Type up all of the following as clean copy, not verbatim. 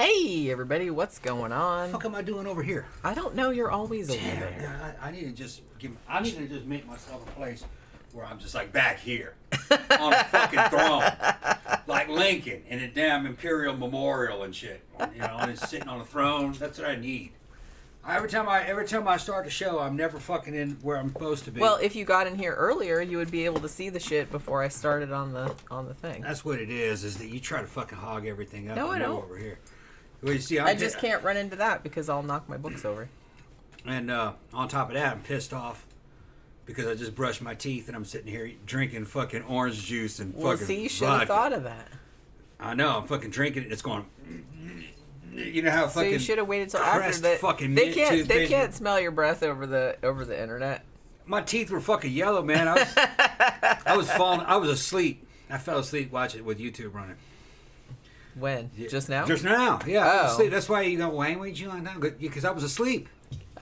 Hey everybody, what's going on? What the fuck am I doing over here? I don't know. You're always over there. I need to just make myself a place where I'm just like back here on a fucking throne, like Lincoln in a damn Imperial Memorial and shit. You know, and it's sitting on a throne. That's what I need. Every time I start the show, I'm never fucking in where I'm supposed to be. Well, if you got in here earlier, you would be able to see the shit before I started on the thing. That's what it is that you try to fucking hog everything up. No, I don't. Over here. Well, you see, I just can't run into that because I'll knock my books over. And on top of that, I'm pissed off because I just brushed my teeth and I'm sitting here drinking fucking orange juice and fucking vodka. See, you should have thought of that. I know, I'm fucking drinking it. It's going. You know how fucking. So you should have waited till after that. They can't smell your breath over the internet. My teeth were fucking yellow, man. I was asleep. I fell asleep watching it with YouTube running. When? Just now? Just now, yeah. I was asleep. That's why you go, Wayne, wait you like that? Because I was asleep.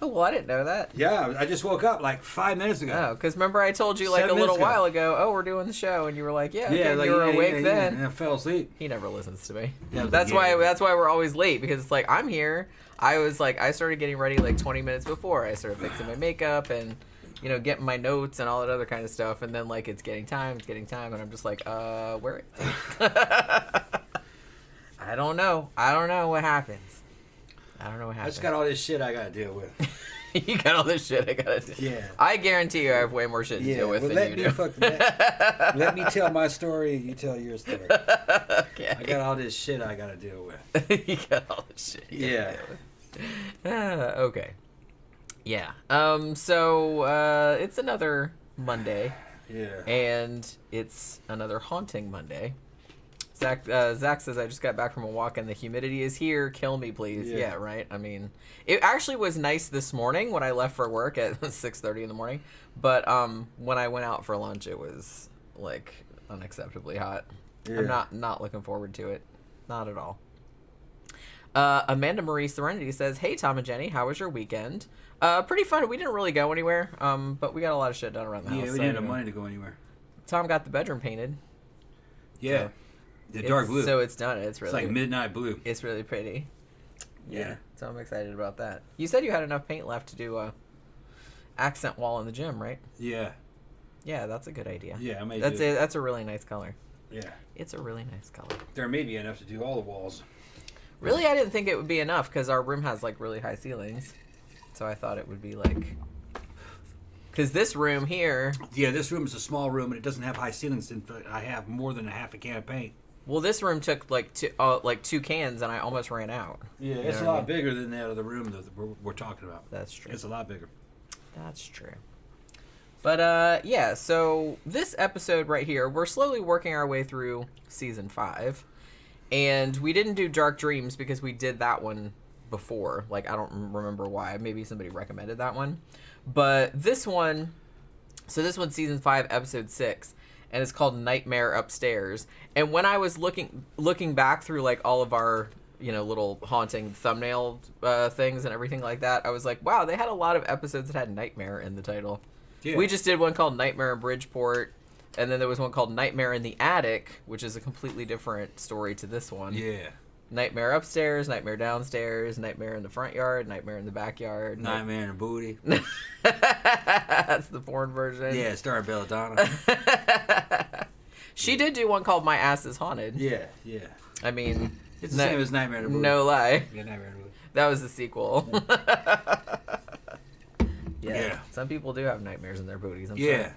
Oh, well, I didn't know that. Yeah, I just woke up like 5 minutes ago. Oh, because remember I told you like a little while ago, oh, we're doing the show, and you were like, yeah, okay, you were awake then. And I fell asleep. He never listens to me. Yeah, that's why we're always late, because it's like, I'm here. I started getting ready like 20 minutes before. I started fixing my makeup and, you know, getting my notes and all that other kind of stuff, and then like it's getting time, and I'm just like, where is it? I don't know what happens. I just got all this shit I gotta deal with. You got all this shit I gotta do. Yeah. I guarantee you I have way more shit to deal with than you do. Let me tell my story, you tell your story. Okay. I got all this shit I gotta deal with. You got all this shit you gotta deal with. Okay. Yeah. So it's another Monday. Yeah. And it's another haunting Monday. Zach says, I just got back from a walk and the humidity is here. Kill me, please. Yeah, right? I mean, it actually was nice this morning when I left for work at 6:30 in the morning. But when I went out for lunch, it was, like, unacceptably hot. Yeah. I'm not looking forward to it. Not at all. Amanda Marie Serenity says, hey, Tom and Jenny, how was your weekend? Pretty fun. We didn't really go anywhere, but we got a lot of shit done around the house. Yeah, we didn't have money to go anywhere. Tom got the bedroom painted. Yeah. So. The dark blue. So it's done. It's like midnight blue. It's really pretty. Yeah. So I'm excited about that. You said you had enough paint left to do a accent wall in the gym, right? Yeah. Yeah, that's a good idea. Yeah, I may do. That's a really nice color. Yeah. It's a really nice color. There may be enough to do all the walls. Really, I didn't think it would be enough because our room has like really high ceilings. So I thought it would be like. Because this room here. Yeah, this room is a small room and it doesn't have high ceilings. And I have more than a half a can of paint. Well, this room took like two cans, and I almost ran out. Yeah, it's a lot bigger than that other room that we're talking about. That's true. It's a lot bigger. That's true. But yeah. So this episode right here, we're slowly working our way through season 5, and we didn't do Dark Dreams because we did that one before. Like I don't remember why. Maybe somebody recommended that one, but this one. So this one's season 5, episode 6. And it's called Nightmare Upstairs. And when I was looking back through like all of our, you know, little haunting thumbnail things and everything like that, I was like, wow, they had a lot of episodes that had Nightmare in the title. Yeah. We just did one called Nightmare in Bridgeport, and then there was one called Nightmare in the Attic, which is a completely different story to this one. Yeah. Nightmare Upstairs, Nightmare Downstairs, Nightmare in the Front Yard, Nightmare in the Backyard. Nightmare in the Booty. That's the porn version. Yeah, starring Belladonna. She did do one called My Ass is Haunted. Yeah, yeah. I mean... It's the same as Nightmare in the Booty. No lie. Yeah, Nightmare in the Booty. That was the sequel. Yeah. Some people do have nightmares in their booties, I'm sure.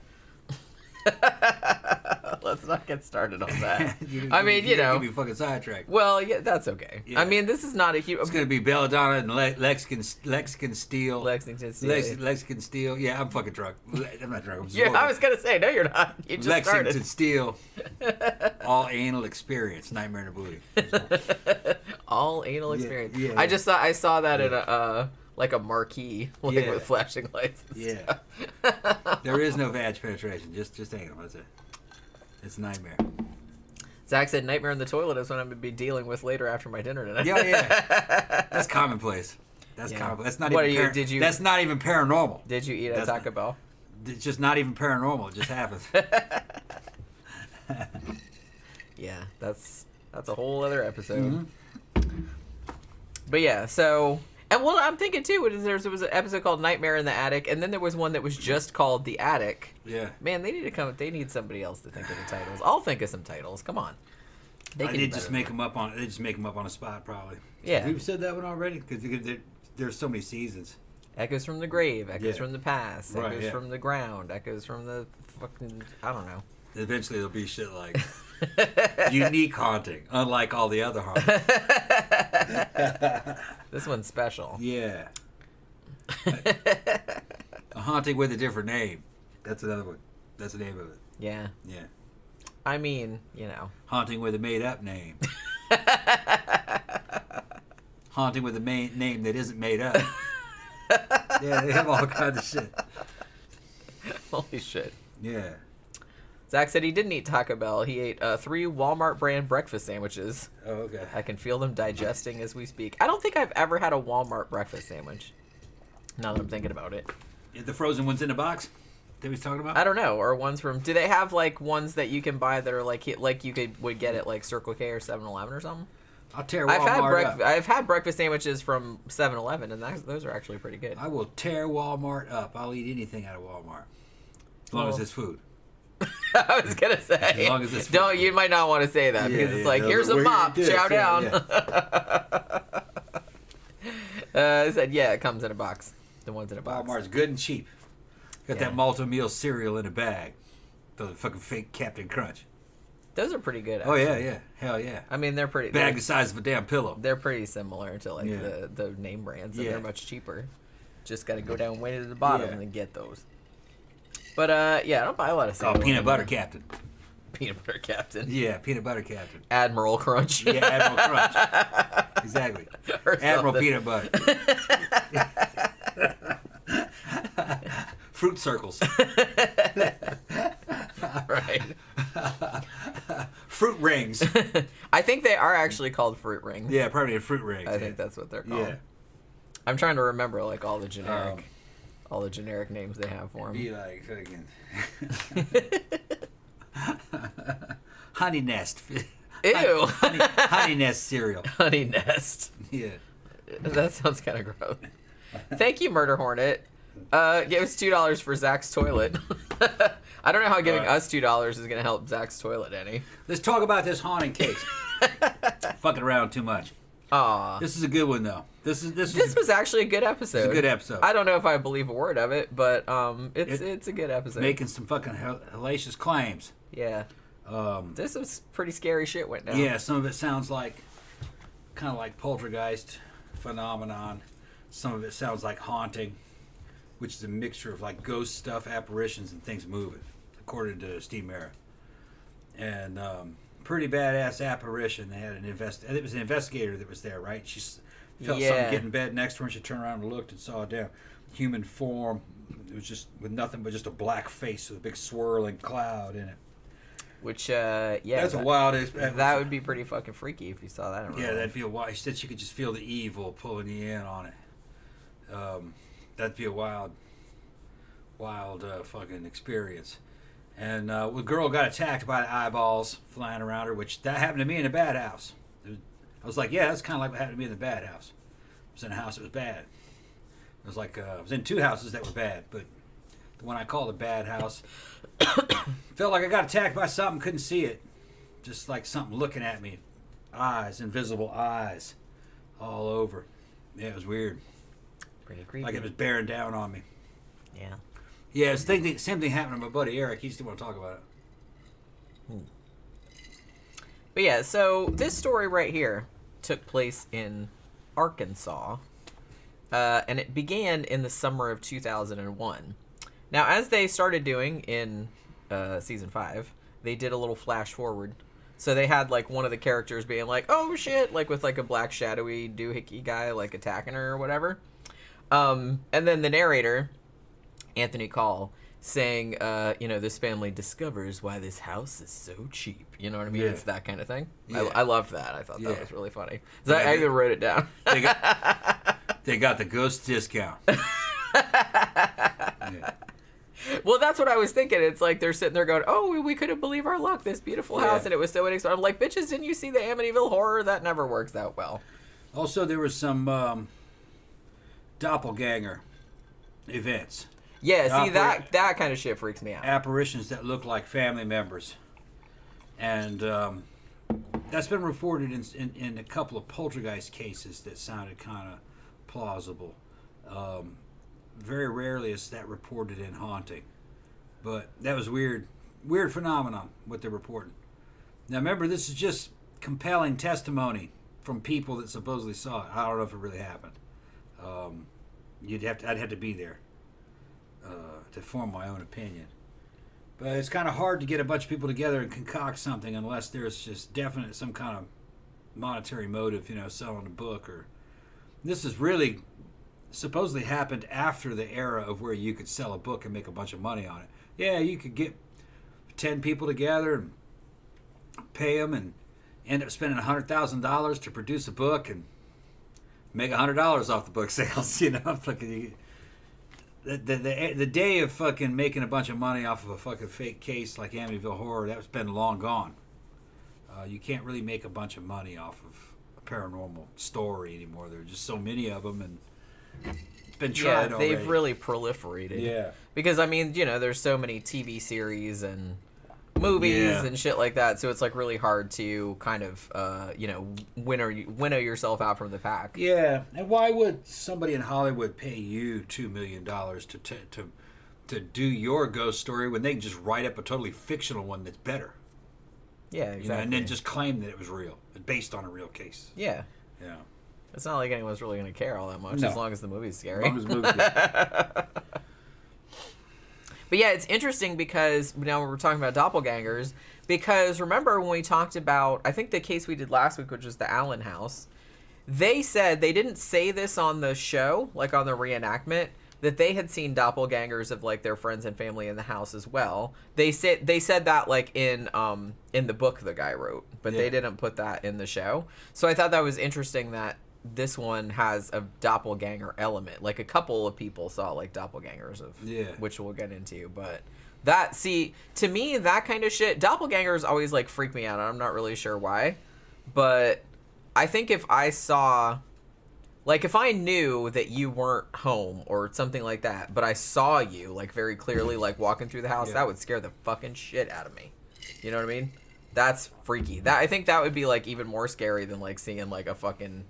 Let's not get started on that. I mean, you know. You'll be fucking sidetracked. Well, yeah, that's okay. Yeah. I mean, this is not a huge. It's going to be Belladonna and Lexington Steel. Lexington Steel. Yeah, I'm fucking drunk. I'm not drunk. I'm just I was going to say, no, you're not. You just Lexington started. Steel. All anal experience. Nightmare in the Booty. All anal experience. Yeah, I saw that in a. Like a marquee, with flashing lights. Yeah. There is no vag penetration. Just anal. That's it. It's a nightmare. Zach said nightmare in the toilet is what I'm going to be dealing with later after my dinner tonight. Yeah. That's commonplace. That's commonplace. That's not That's not even paranormal. Did you eat at Taco Bell? It's just not even paranormal. It just happens. Yeah, that's a whole other episode. Mm-hmm. But yeah, so... And well, I'm thinking, too, there was an episode called Nightmare in the Attic, and then there was one that was just called The Attic. Yeah. Man, they need somebody else to think of the titles. I'll think of some titles. Come on. They just make them up on the spot, probably. Yeah. We've said that one already, because there's so many seasons. Echoes from the Grave, Echoes from the Past, Right, Echoes from the Ground, Echoes from the fucking... I don't know. Eventually there'll be shit like unique haunting, unlike all the other hauntings. This one's special. Yeah. A haunting with a different name. That's another one. That's the name of it. Yeah. Yeah. I mean, you know. Haunting with a made-up name. Haunting with a name that isn't made up. Yeah, they have all kinds of shit. Holy shit. Yeah. Zach said he didn't eat Taco Bell. He ate 3 Walmart brand breakfast sandwiches. Oh, okay. I can feel them digesting as we speak. I don't think I've ever had a Walmart breakfast sandwich. Now that I'm thinking about it. The frozen ones in the box that we was talking about? I don't know. Or ones from... Do they have, like, ones that you can buy that are, like you would get at, like, Circle K or 7-Eleven or something? I'll tear Walmart up. I've had breakfast sandwiches from 7-Eleven, and those are actually pretty good. I will tear Walmart up. I'll eat anything out of Walmart. As long as it's food. I was gonna say. As long as it's food. Don't, you might not want to say that because it's like, here's a mop, chow down. I said, yeah, it comes in a box. The ones in a box. Walmart's good and cheap. Got that multi-meal cereal in a bag. The fucking fake Captain Crunch. Those are pretty good, actually. actually. Oh, yeah. Hell yeah. I mean, they're pretty... Bag the size of a damn pillow. They're pretty similar to, like, the name brands, and they're much cheaper. Just got to go down way to the bottom and then get those. But, yeah, I don't buy a lot of cereal. Oh, Peanut Butter Captain. Peanut Butter Captain. Yeah, Peanut Butter Captain. Admiral Crunch. Yeah, Admiral Crunch. Exactly. Admiral Peanut Butter. Fruit circles. Right. Fruit rings. I think they are actually called fruit rings. Yeah, probably fruit rings. I think that's what they're called. Yeah. I'm trying to remember, like, all the generic names they have for them. Be like fucking Honey Nest. Ew. Honey Nest cereal. Honey Nest. Yeah. That sounds kind of gross. Thank you, Murder Hornet. Give us $2 for Zach's toilet. I don't know how giving us $2 is going to help Zach's toilet any. Let's talk about this haunting case. Fucking around too much. Aw. This is a good one though. This was actually a good episode. It's a good episode. I don't know if I believe a word of it, but it's a good episode. Making some fucking hellacious claims. Yeah. This was pretty scary shit went down. Yeah, some of it sounds like kind of like poltergeist phenomenon. Some of it sounds like haunting, which is a mixture of like ghost stuff, apparitions, and things moving, according to Steve Mera. And pretty badass apparition. They had it was an investigator that was there, right? She felt something get in bed next to her, and she turned around and looked and saw a damn human form. It was just with nothing but just a black face with a big swirling cloud in it. Which, that's a wild. That would be pretty fucking freaky if you saw that in real life. That'd be a wild. She said she could just feel the evil pulling you in on it. That'd be a wild fucking experience. And the girl got attacked by the eyeballs flying around her, which that happened to me in a bad house. I was like, yeah, that's kind of like what happened to me in the bad house. I was in a house that was bad. It was like I was in 2 houses that were bad, but the one I called a bad house felt like I got attacked by something, couldn't see it, just like something looking at me, eyes, invisible eyes, all over. Yeah, it was weird. Pretty creepy. Like it was bearing down on me. Yeah. Yeah, same thing happened to my buddy Eric. He still want to talk about it. But yeah, so this story right here took place in Arkansas, and it began in the summer of 2001. Now, as they started doing in season 5, they did a little flash forward. So they had like one of the characters being like, "Oh shit!" like with like a black shadowy doohickey guy like attacking her or whatever. And then the narrator, Anthony Call, saying, this family discovers why this house is so cheap. You know what I mean? Yeah. It's that kind of thing. Yeah. I loved that. I thought that was really funny. So I even wrote it down. They got the ghost discount. Yeah. Well, that's what I was thinking. It's like they're sitting there going, "Oh, we couldn't believe our luck. This beautiful house, and it was so inexpensive." I'm like, bitches, didn't you see the Amityville Horror? That never works out well. Also, there was some doppelganger events. Yeah, see, that kind of shit freaks me out. Apparitions that look like family members. And that's been reported in a couple of poltergeist cases that sounded kind of plausible. Very rarely is that reported in haunting. But that was weird. Weird phenomenon, what they're reporting. Now remember, this is just compelling testimony from people that supposedly saw it. I don't know if it really happened. I'd have to be there to form my own opinion. But it's kind of hard to get a bunch of people together and concoct something unless there's just definite some kind of monetary motive, selling a book. Or this is really supposedly happened after the era of where you could sell a book and make a bunch of money on it. Yeah, you could get 10 people together and pay them and end up spending $100,000 to produce a book and make $100 off the book sales. The day of fucking making a bunch of money off of a fucking fake case like Amityville Horror, that's been long gone. You can't really make a bunch of money off of a paranormal story anymore. There are just so many of them, and it's been tried already. They've really proliferated. Yeah. Because, there's so many TV series and movies and shit like that, so it's like really hard to kind of winnow yourself out from the pack. Yeah, and why would somebody in Hollywood pay you $2 million to do your ghost story when they can just write up a totally fictional one that's better? Yeah, exactly. And then just claim that it was real, based on a real case. Yeah. Yeah. It's not like anyone's really going to care all that much as long as the movie's scary. As long as the movie's good. But yeah, it's interesting because now we're talking about doppelgangers. Because remember when we talked about, I think the case we did last week, which was the Allen house, they said, they didn't say this on the show, like on the reenactment, that they had seen doppelgangers of like their friends and family in the house as well. They said that like in the book the guy wrote, but they didn't put that in the show. So I thought that was interesting that this one has a doppelganger element. Like a couple of people saw like doppelgangers of which we'll get into, but to me that kind of shit, doppelgangers always like freak me out. I'm not really sure why, but I think if I saw, like if I knew that you weren't home or something like that, but I saw you like very clearly like walking through the house, that would scare the fucking shit out of me. You know what I mean? That's freaky. I think that would be like even more scary than like seeing like a fucking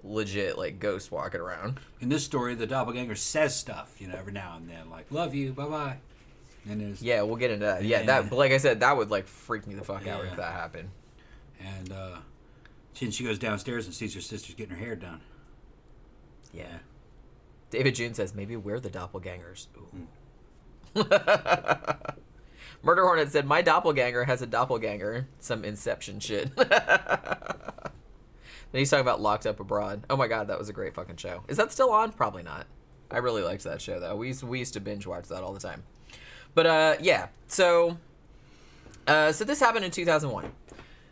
legit like ghost walking around. In this story, the doppelganger says stuff, every now and then, like "love you, bye bye," and we'll get into that. Yeah, that. But like I said, that would like freak me the fuck out if that happened. And she goes downstairs and sees her sister's getting her hair done. Yeah. David June says maybe we're the doppelgangers. Ooh. Murder Hornet said my doppelganger has a doppelganger. Some Inception shit. Then he's talking about Locked Up Abroad. Oh my god, that was a great fucking show. Is that still on? Probably not. I really liked that show though. We used to binge watch that all the time. But so this happened in 2001.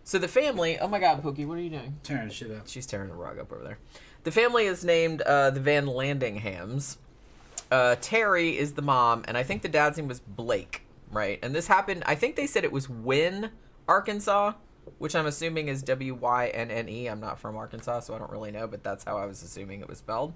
So the family, oh my god, Pookie, what are you doing? Tearing shit up. She's tearing the rug up over there. The family is named the Van Landinghams. Terry is the mom, and I think the dad's name was Blake, right? And this happened, I think they said it was Wynne, Arkansas, which I'm assuming is Wynne. I'm not from Arkansas, so I don't really know, but that's how I was assuming it was spelled.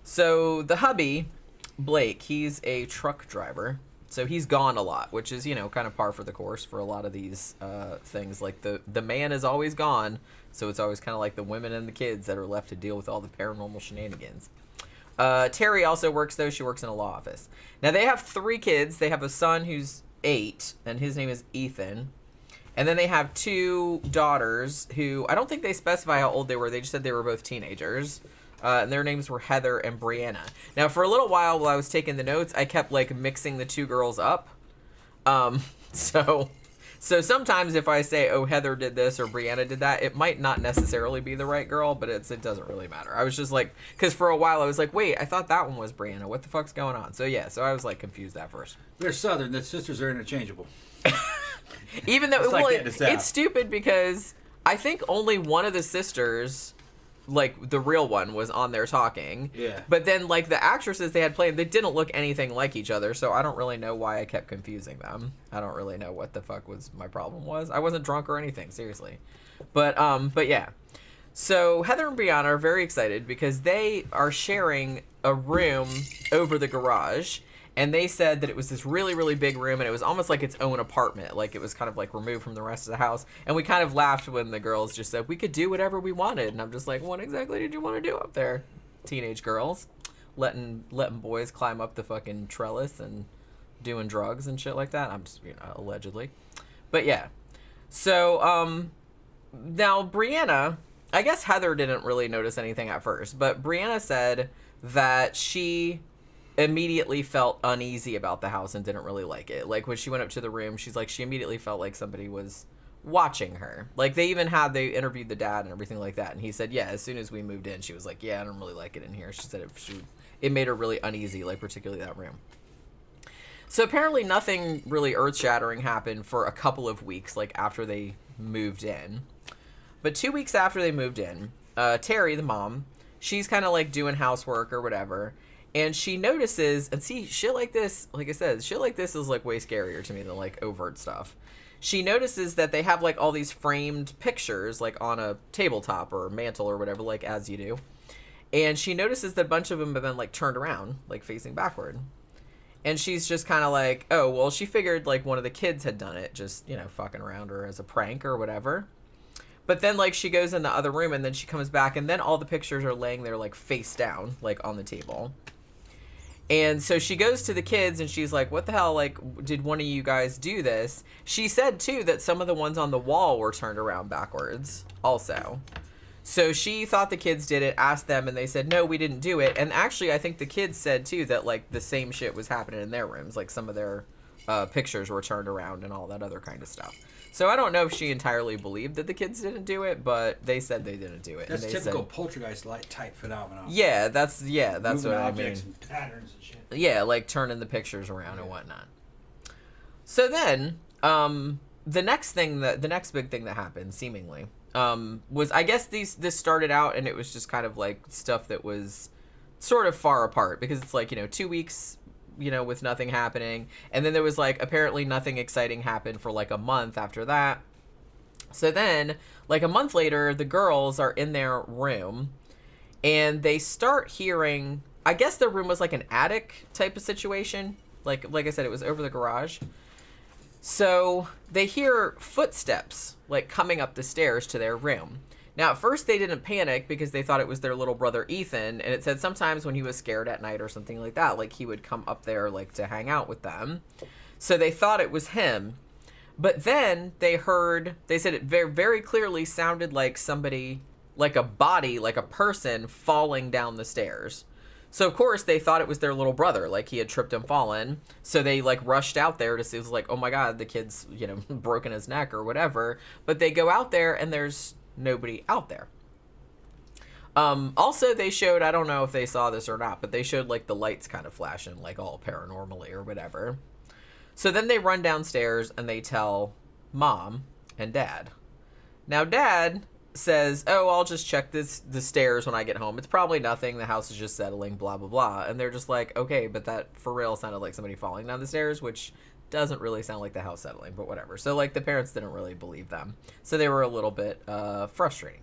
So the hubby, Blake, he's a truck driver. So he's gone a lot, which is, kind of par for the course for a lot of these things. Like the man is always gone, so it's always kind of like the women and the kids that are left to deal with all the paranormal shenanigans. Terry also works, though. She works in a law office. Now, they have 3 kids. They have a son who's 8, and his name is Ethan. And then they have 2 daughters who, I don't think they specify how old they were. They just said they were both teenagers. And their names were Heather and Brianna. Now, for a little while I was taking the notes, I kept, like, mixing the 2 girls up. So sometimes if I say, oh, Heather did this or Brianna did that, it might not necessarily be the right girl, but it doesn't really matter. I was just like, because for a while I was like, wait, I thought that one was Brianna. What the fuck's going on? So I was, like, confused at first. They're Southern. The sisters are interchangeable. Even though it's stupid because I think only one of the sisters, like the real one, was on there talking. Yeah. But then like the actresses they had playing, they didn't look anything like each other, so I don't really know why I kept confusing them. I don't really know what the fuck was my problem was. I wasn't drunk or anything, seriously. But yeah. So Heather and Brianna are very excited because they are sharing a room over the garage. And they said that it was this really, really big room, and it was almost like its own apartment. Like, it was kind of, like, removed from the rest of the house. And we kind of laughed when the girls just said, we could do whatever we wanted. And I'm just like, what exactly did you want to do up there, teenage girls? Letting boys climb up the fucking trellis and doing drugs and shit like that. I'm just, allegedly. But, yeah. So, now, Brianna, I guess Heather didn't really notice anything at first. But Brianna said that she immediately felt uneasy about the house and didn't really like it. Like, when she went up to the room, she's like, she immediately felt like somebody was watching her. Like, they interviewed the dad and everything like that, and he said, yeah, as soon as we moved in, she was like, yeah, I don't really like it in here. She said it made her really uneasy, like, particularly that room. So apparently nothing really earth-shattering happened for a couple of weeks, like, after they moved in. But 2 weeks after they moved in, Terry, the mom, she's kind of, like, doing housework or whatever, and she notices, and see, shit like this, like I said, shit like this is, like, way scarier to me than, like, overt stuff. She notices that they have, like, all these framed pictures, like, on a tabletop or mantle or whatever, like, as you do. And she notices that a bunch of them have been, like, turned around, like, facing backward. And she's just kind of like, oh, well, she figured, like, one of the kids had done it, just, fucking around her as a prank or whatever. But then, like, she goes in the other room, and then she comes back, and then all the pictures are laying there, like, face down, like, on the table. And so she goes to the kids and she's like, what the hell, like, did one of you guys do this? She said, too, that some of the ones on the wall were turned around backwards also. So she thought the kids did it, asked them, and they said, no, we didn't do it. And actually, I think the kids said, too, that, like, the same shit was happening in their rooms. Like, some of their pictures were turned around and all that other kind of stuff. So I don't know if she entirely believed that the kids didn't do it, but they said they didn't do it. That's and they typical said, poltergeist-like type phenomenon. Yeah, that's Moving what I mean. objects and patterns and shit. Yeah, like turning the pictures around and whatnot. So then, the next big thing that happened, seemingly, was, I guess this started out and it was just kind of like stuff that was sort of far apart, because it's like, 2 weeks, with nothing happening. And then there was like, apparently nothing exciting happened for like a month after that. So then, like a month later, the girls are in their room and they start hearing, I guess their room was like an attic type of situation. Like I said, it was over the garage. So they hear footsteps like coming up the stairs to their room. Now, at first they didn't panic because they thought it was their little brother Ethan, and it said sometimes when he was scared at night or something like that, like he would come up there like to hang out with them. So they thought it was him. But then they said it very, very clearly sounded like somebody, like a body, like a person falling down the stairs. So, of course, they thought it was their little brother, like he had tripped and fallen. So they, like, rushed out there to see, it was like, oh my God, the kid's, broken his neck or whatever. But they go out there and there's nobody out there. Also, they showed, I don't know if they saw this or not, but they showed, like, the lights kind of flashing, like, all paranormally or whatever. So then they run downstairs and they tell Mom and Dad. Now, Dad says, oh, I'll just check the stairs when I get home. It's probably nothing. The house is just settling, blah, blah, blah. And they're just like, okay, but that for real sounded like somebody falling down the stairs, which doesn't really sound like the house settling, but whatever. So, like, the parents didn't really believe them. So they were a little bit frustrating.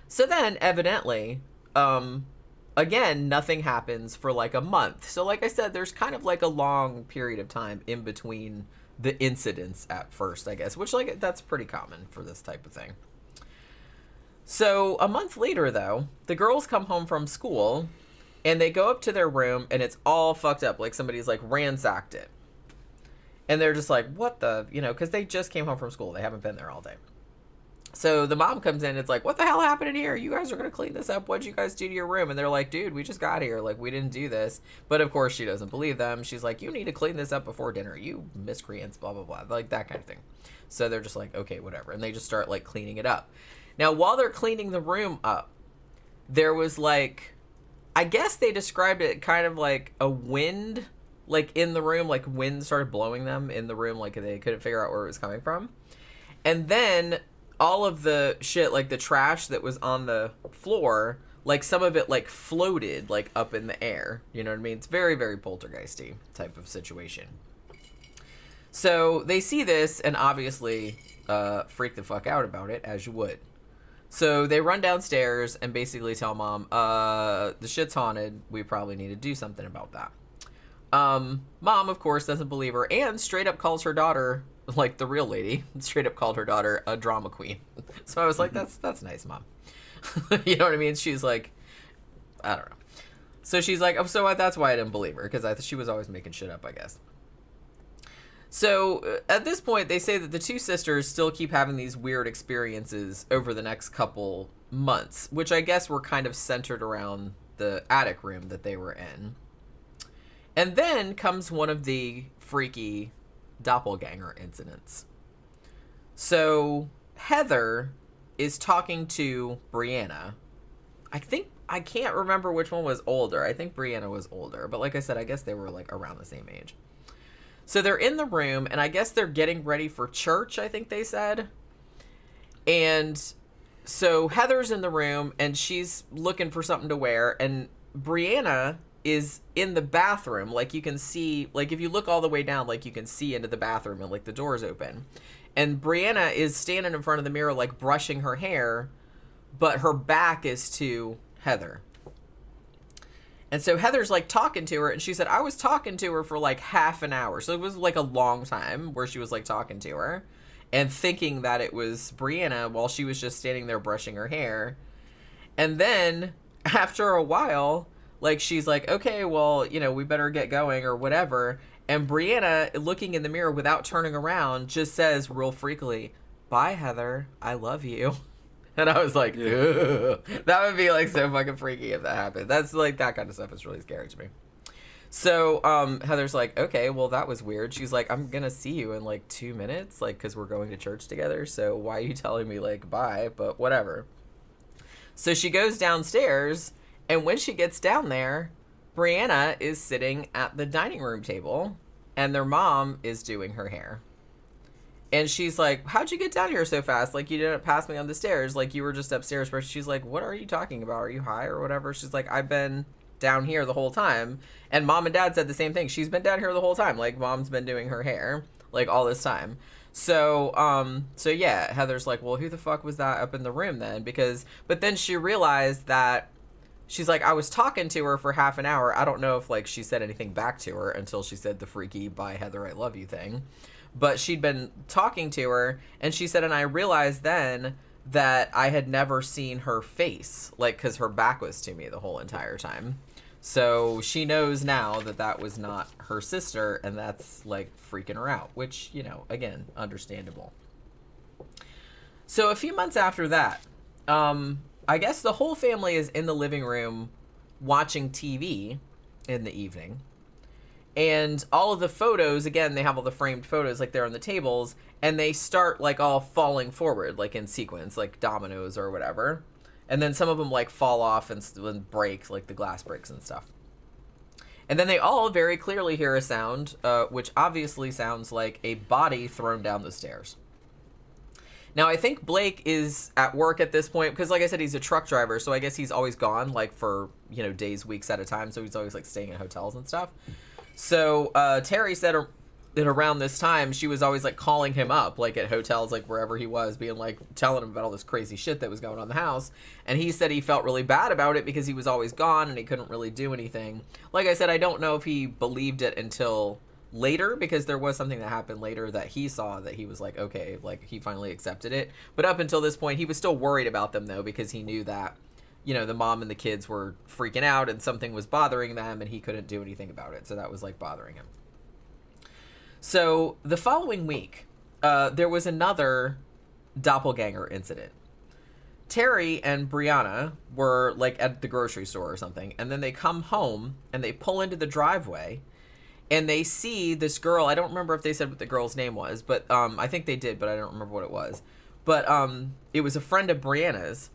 So then, evidently, again, nothing happens for like a month. So like I said, there's kind of like a long period of time in between the incidents at first, I guess, which like that's pretty common for this type of thing. So a month later, though, the girls come home from school and they go up to their room and it's all fucked up. Like somebody's like ransacked it. And they're just like, what the, because they just came home from school. They haven't been there all day. So the mom comes in, it's like, what the hell happened in here? You guys are going to clean this up. What'd you guys do to your room? And they're like, dude, we just got here. Like, we didn't do this. But of course she doesn't believe them. She's like, you need to clean this up before dinner. You miscreants, blah, blah, blah. Like that kind of thing. So they're just like, okay, whatever. And they just start like cleaning it up. Now, while they're cleaning the room up, there was like, I guess they described it kind of like a wind, like in the room, like wind started blowing them in the room. Like they couldn't figure out where it was coming from. And then all of the shit, like the trash that was on the floor, like some of it like floated like up in the air. You know what I mean? It's very, very poltergeisty type of situation. So they see this and obviously freak the fuck out about it, as you would. So they run downstairs and basically tell Mom, the shit's haunted. We probably need to do something about that. Mom, of course, doesn't believe her and straight up calls her daughter, like the real lady, straight up called her daughter a drama queen. So I was like, that's nice, Mom. You know what I mean? She's like, I don't know. So she's like, oh, so that's why I didn't believe her, because she was always making shit up, I guess. So at this point, they say that the two sisters still keep having these weird experiences over the next couple months, which I guess were kind of centered around the attic room that they were in. And then comes one of the freaky doppelganger incidents. So Heather is talking to Brianna. I can't remember which one was older. I think Brianna was older, but like I said, I guess they were like around the same age. So they're in the room, and I guess they're getting ready for church, I think they said. And so Heather's in the room, and she's looking for something to wear, and Brianna is in the bathroom. Like, you can see, like, if you look all the way down, like, you can see into the bathroom, and, like, the door's open. And Brianna is standing in front of the mirror, like, brushing her hair, but her back is to Heather. And so Heather's like talking to her, and she said, I was talking to her for like half an hour. So it was like a long time where she was like talking to her and thinking that it was Brianna while she was just standing there brushing her hair. And then after a while, like, she's like, okay, well, you know, we better get going or whatever. And Brianna, looking in the mirror without turning around, just says real freakily, bye, Heather. I love you. And I was like, ugh. That would be like so fucking freaky if that happened. That's like, that kind of stuff is really scary to me. So Heather's like, okay, well, that was weird. She's like, I'm gonna see you in like 2 minutes, like, because we're going to church together. So why are you telling me like bye? But whatever. So she goes downstairs, and when she gets down there, Brianna is sitting at the dining room table, and their mom is doing her hair. And she's like, how'd you get down here so fast? Like, you didn't pass me on the stairs. Like, you were just upstairs. But she's like, what are you talking about? Are you high or whatever? She's like, I've been down here the whole time. And Mom and Dad said the same thing. She's been down here the whole time. Like, Mom's been doing her hair, like, all this time. So yeah, Heather's like, well, who the fuck was that up in the room then? But then she realized that she's like, I was talking to her for half an hour. I don't know if, like, she said anything back to her until she said the freaky, bye, Heather, I love you thing. But she'd been talking to her, and she said, and I realized then that I had never seen her face, like, because her back was to me the whole entire time. So she knows now that that was not her sister, and that's, like, freaking her out, which, you know, again, understandable. So a few months after that, I guess the whole family is in the living room watching TV in the evening. And all of the photos, again, they have all the framed photos, like, they're on the tables, and they start, like, all falling forward, like, in sequence, like dominoes or whatever. And then some of them, like, fall off and break, like the glass breaks and stuff. And then they all very clearly hear a sound, which obviously sounds like a body thrown down the stairs. Now, I think Blake is at work at this point, because, like I said, he's a truck driver, so I guess he's always gone, like, for, you know, days, weeks at a time, so he's always, like, staying in hotels and stuff. So Terry said that around this time, she was always, like, calling him up, like, at hotels, like, wherever he was, being, like, telling him about all this crazy shit that was going on in the house. And he said he felt really bad about it because he was always gone and he couldn't really do anything. Like I said, I don't know if he believed it until later, because there was something that happened later that he saw that he was like, okay, like, he finally accepted it. But up until this point, he was still worried about them, though, because he knew that, you know, the mom and the kids were freaking out and something was bothering them and he couldn't do anything about it. So that was, like, bothering him. So the following week, there was another doppelganger incident. Terry and Brianna were, like, at the grocery store or something, and then they come home and they pull into the driveway and they see this girl. I don't remember if they said what the girl's name was, but I think they did, but I don't remember what it was. But it was a friend of Brianna's,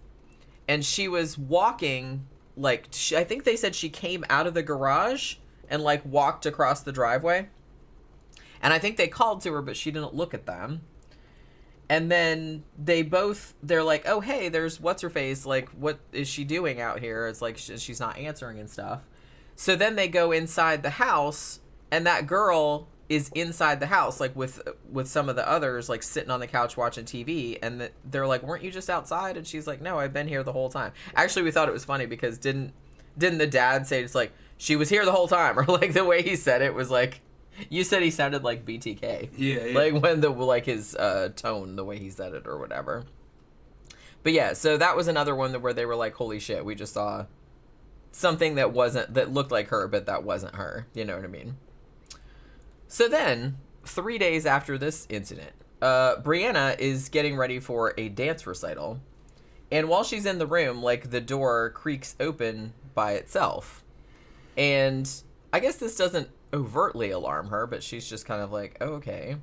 and she was walking, like, I think they said she came out of the garage and, like, walked across the driveway. And I think they called to her, but she didn't look at them. And then they're like, oh, hey, there's what's-her-face. Like, what is she doing out here? It's like she's not answering and stuff. So then they go inside the house, and that girl is inside the house, like with some of the others, like sitting on the couch watching TV, and they're like, weren't you just outside? And she's like, no, I've been here the whole time. Actually, we thought it was funny because didn't the dad say it's like, she was here the whole time? Or like the way he said it was like, you said he sounded like BTK. Yeah. Like when his tone, the way he said it or whatever. But yeah, so that was another one where they were like, holy shit, we just saw something that looked like her, but that wasn't her. You know what I mean? So then, 3 days after this incident, Brianna is getting ready for a dance recital. And while she's in the room, like, the door creaks open by itself. And I guess this doesn't overtly alarm her, but she's just kind of like, oh, okay.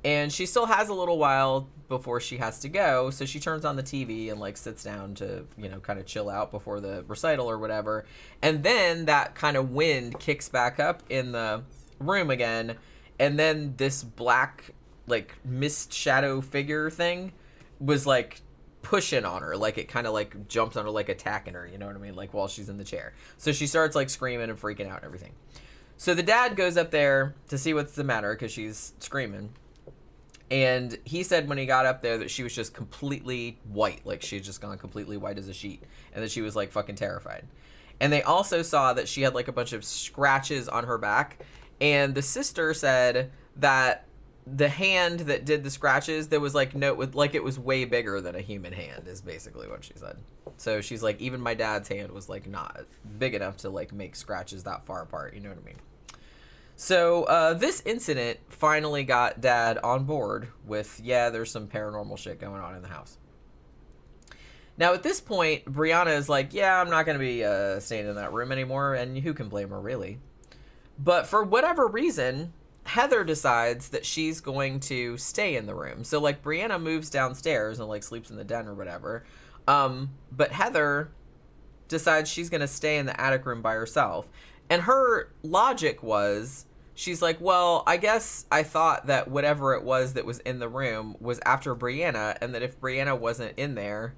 And she still has a little while before she has to go, so she turns on the TV and, like, sits down to, you know, kind of chill out before the recital or whatever. And then that kind of wind kicks back up in the room again, and then this black, like, mist shadow figure thing was, like, pushing on her. Like, it kind of, like, jumps on her, like, attacking her, you know what I mean? Like, while she's in the chair. So she starts, like, screaming and freaking out and everything. So the dad goes up there to see what's the matter, because she's screaming. And he said when he got up there that she was just completely white. Like, she had just gone completely white as a sheet. And that she was, like, fucking terrified. And they also saw that she had, like, a bunch of scratches on her back. And the sister said that the hand that did the scratches, there was, like, it was way bigger than a human hand, is basically what she said. So she's like, even my dad's hand was, like, not big enough to, like, make scratches that far apart. You know what I mean? So this incident finally got Dad on board with, yeah, there's some paranormal shit going on in the house. Now, at this point, Brianna is like, yeah, I'm not going to be staying in that room anymore, and who can blame her, really? But for whatever reason, Heather decides that she's going to stay in the room. So, like, Brianna moves downstairs and, like, sleeps in the den or whatever. But Heather decides she's going to stay in the attic room by herself. And her logic was, she's like, well, I guess I thought that whatever it was that was in the room was after Brianna, and that if Brianna wasn't in there,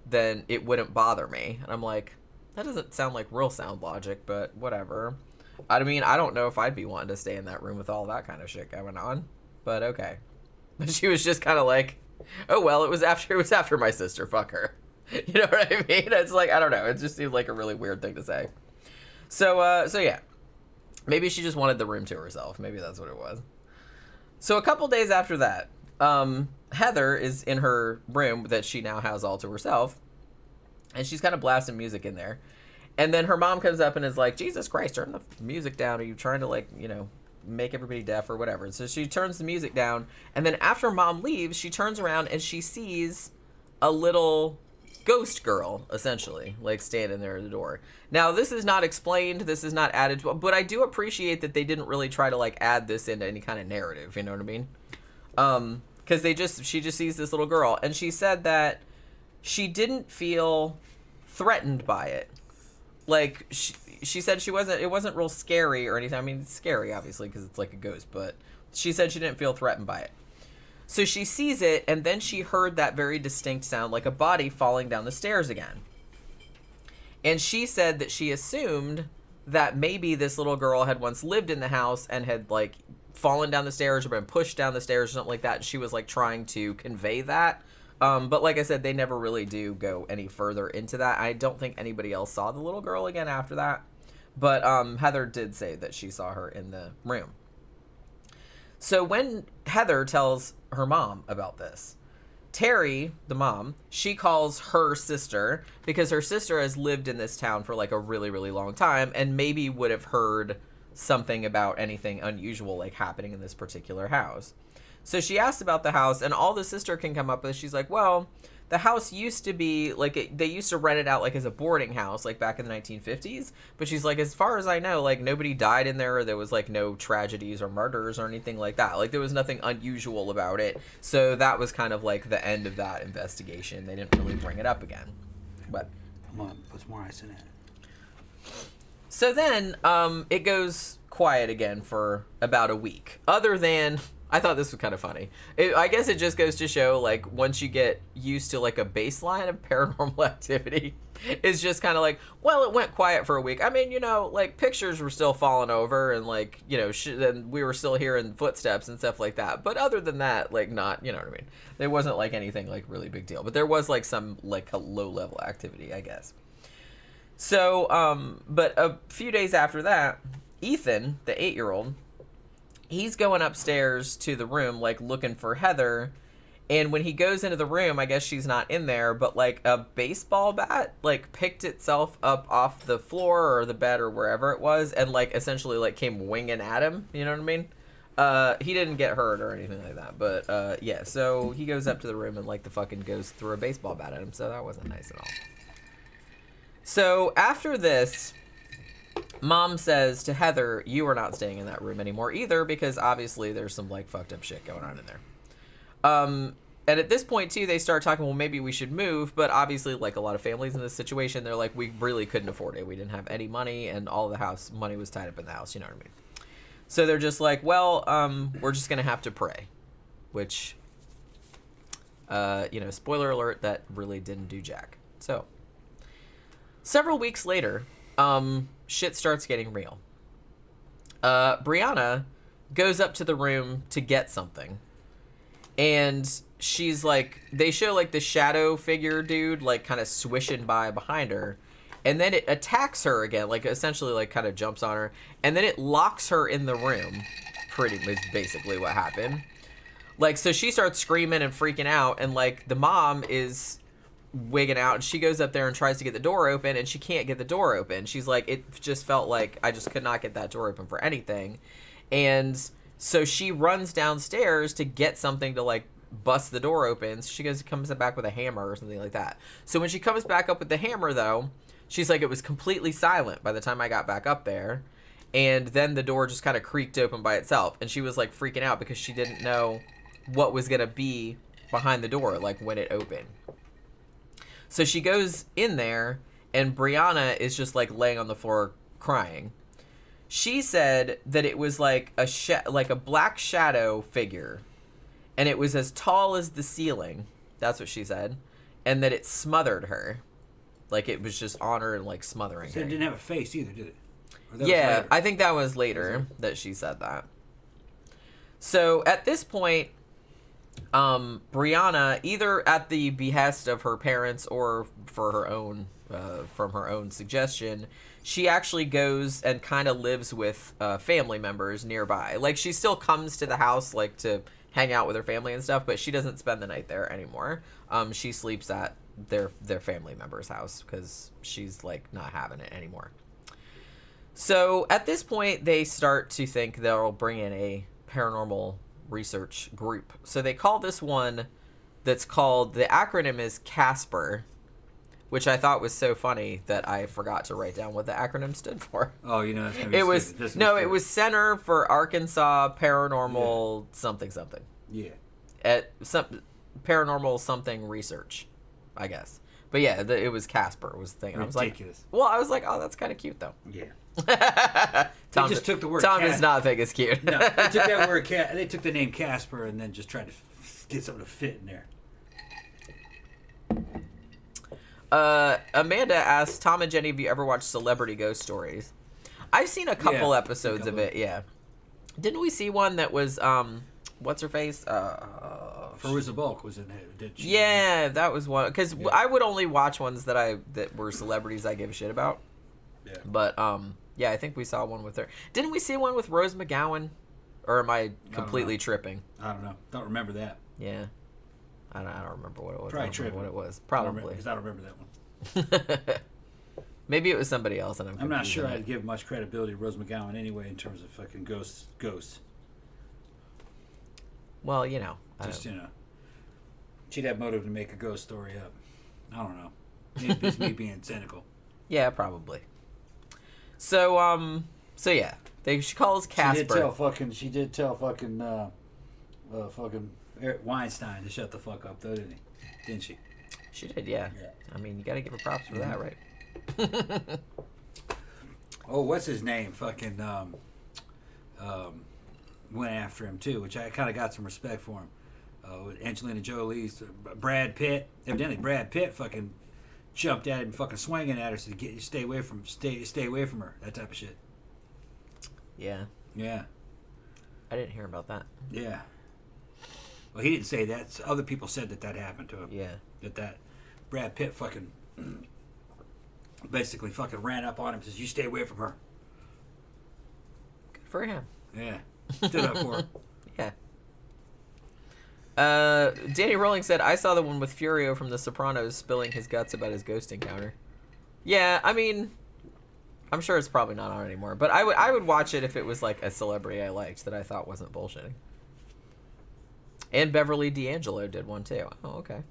then it wouldn't bother me. And I'm like, that doesn't sound like real sound logic, but whatever. I mean, I don't know if I'd be wanting to stay in that room with all that kind of shit going on, but okay. But she was just kind of like, oh, well, it was after my sister, fuck her. You know what I mean? It's like, I don't know. It just seemed like a really weird thing to say. So yeah. Maybe she just wanted the room to herself. Maybe that's what it was. So a couple days after that, Heather is in her room that she now has all to herself, and she's kind of blasting music in there. And then her mom comes up and is like, Jesus Christ, turn the music down. Are you trying to, like, you know, make everybody deaf or whatever? So she turns the music down. And then after Mom leaves, she turns around and she sees a little ghost girl, essentially, like, standing there at the door. Now, this is not explained. This is not added to, but I do appreciate that they didn't really try to, like, add this into any kind of narrative. You know what I mean? Because she just sees this little girl. And she said that she didn't feel threatened by it. Like, she said it wasn't real scary or anything. I mean, it's scary, obviously, because it's like a ghost, but she said she didn't feel threatened by it. So she sees it, and then she heard that very distinct sound, like a body falling down the stairs again. And she said that she assumed that maybe this little girl had once lived in the house and had, like, fallen down the stairs or been pushed down the stairs or something like that. And she was, like, trying to convey that. But like I said, they never really do go any further into that. I don't think anybody else saw the little girl again after that. But Heather did say that she saw her in the room. So when Heather tells her mom about this, Terry, the mom, she calls her sister because her sister has lived in this town for like a really, really long time and maybe would have heard something about anything unusual like happening in this particular house. So she asked about the house, and all the sister can come up with, she's like, well, the house used to be, like, they used to rent it out, like, as a boarding house, like, back in the 1950s. But she's like, as far as I know, like, nobody died in there, or there was, like, no tragedies or murders or anything like that. Like, there was nothing unusual about it. So that was kind of, like, the end of that investigation. They didn't really bring it up again. But come on, put some more ice in it. So then, it goes quiet again for about a week. Other than I thought this was kind of funny. I guess it just goes to show, like, once you get used to, like, a baseline of paranormal activity, it's just kind of like, well, it went quiet for a week. I mean, you know, like, pictures were still falling over and, like, you know, and we were still hearing footsteps and stuff like that. But other than that, like, not, you know what I mean? There wasn't, like, anything, like, really big deal. But there was, like, some, like, a low-level activity, I guess. So, but a few days after that, Ethan, the 8-year-old, he's going upstairs to the room, like, looking for Heather. And when he goes into the room, I guess she's not in there, but, like, a baseball bat, like, picked itself up off the floor or the bed or wherever it was and, like, essentially, like, came winging at him. You know what I mean? He didn't get hurt or anything like that. But, yeah, so he goes up to the room and, like, the fucking goes through a baseball bat at him. So that wasn't nice at all. So after this, Mom says to Heather, you are not staying in that room anymore either, because obviously there's some, like, fucked up shit going on in there. And at this point, too, they start talking, well, maybe we should move, but obviously, like a lot of families in this situation, they're like, we really couldn't afford it. We didn't have any money, and all the house money was tied up in the house, you know what I mean? So they're just like, well, we're just going to have to pray, which, you know, spoiler alert, that really didn't do jack. So, several weeks later, shit starts getting real. Brianna goes up to the room to get something. And she's like, they show like the shadow figure dude, like kind of swishing by behind her. And then it attacks her again, like essentially like kind of jumps on her. And then it locks her in the room. Pretty much basically what happened. Like, so she starts screaming and freaking out. And like the mom is wigging out, and she goes up there and tries to get the door open, and she can't get the door open. She's like, it just felt like I just could not get that door open for anything. And so she runs downstairs to get something to like bust the door open. So she comes back with a hammer or something like that. So when she comes back up with the hammer, though, she's like, it was completely silent by the time I got back up there. And then the door just kind of creaked open by itself, and she was like freaking out because she didn't know what was gonna be behind the door, like when it opened. So she goes in there, and Brianna is just like laying on the floor crying. She said that it was like a black shadow figure, and it was as tall as the ceiling. That's what she said, and that it smothered her, like it was just on her and like smothering her. It didn't have a face either, did it? Yeah, I think that was later that she said that. So at this point, Brianna, either at the behest of her parents or for her own, from her own suggestion, she actually goes and kind of lives with family members nearby. Like, she still comes to the house, like, to hang out with her family and stuff, but she doesn't spend the night there anymore. She sleeps at their family member's house because she's, like, not having it anymore. So, at this point, they start to think they'll bring in a paranormal research group. So they call this one that's called, the acronym is CASPER, which I thought was so funny that I forgot to write down what the acronym stood for. Oh, you know, that's gonna be it was stupid. it was Center for Arkansas Paranormal something. Yeah. At some paranormal something research, I guess. But yeah, it was Casper was the thing. And Ridiculous. I was like, oh, that's kind of cute though. Yeah. Tom just took the word. Tom does not think it's cute. No, they took that word. They took the name Casper and then just tried to get something to fit in there. Amanda asked, Tom and Jenny, have you ever watched Celebrity Ghost Stories? I've seen a couple episodes of it, yeah. Didn't we see one that was, what's her face? Fairuza Balk was in it, did she? Yeah, that was one. Because I would only watch ones that were celebrities I give a shit about. Yeah. But, yeah, I think we saw one with her. Didn't we see one with Rose McGowan? Or am I completely tripping? I don't know. Don't remember that. Yeah. I don't remember what it was. Probably tripping. What it was. Probably. Because I don't remember that one. Maybe it was somebody else, and I'm not sure I'd give much credibility to Rose McGowan anyway in terms of fucking ghosts. Well, you know. Just, she'd have motive to make a ghost story up. I don't know. Maybe it's me being cynical. Yeah, probably. So yeah. She calls Casper. She did tell fucking Eric Weinstein to shut the fuck up, though, didn't she? She did, yeah. I mean, you gotta give her props for that, right? Oh, what's his name? Fucking, went after him too, which I kind of got some respect for him. With Angelina Jolie's Brad Pitt, evidently Brad Pitt fucking jumped at him, fucking swinging at her, said, "Stay away from her," that type of shit. Yeah. Yeah. I didn't hear about that. Yeah. Well, he didn't say that. Other people said that happened to him. Yeah. That Brad Pitt fucking basically fucking ran up on him and says, "You stay away from her." Good for him. Yeah. Stood up for him. Yeah. Danny Rolling said, I saw the one with Furio from The Sopranos spilling his guts about his ghost encounter. Yeah, I mean, I'm sure it's probably not on anymore, but I would watch it if it was like a celebrity I liked that I thought wasn't bullshitting. And Beverly D'Angelo did one too. Oh, okay.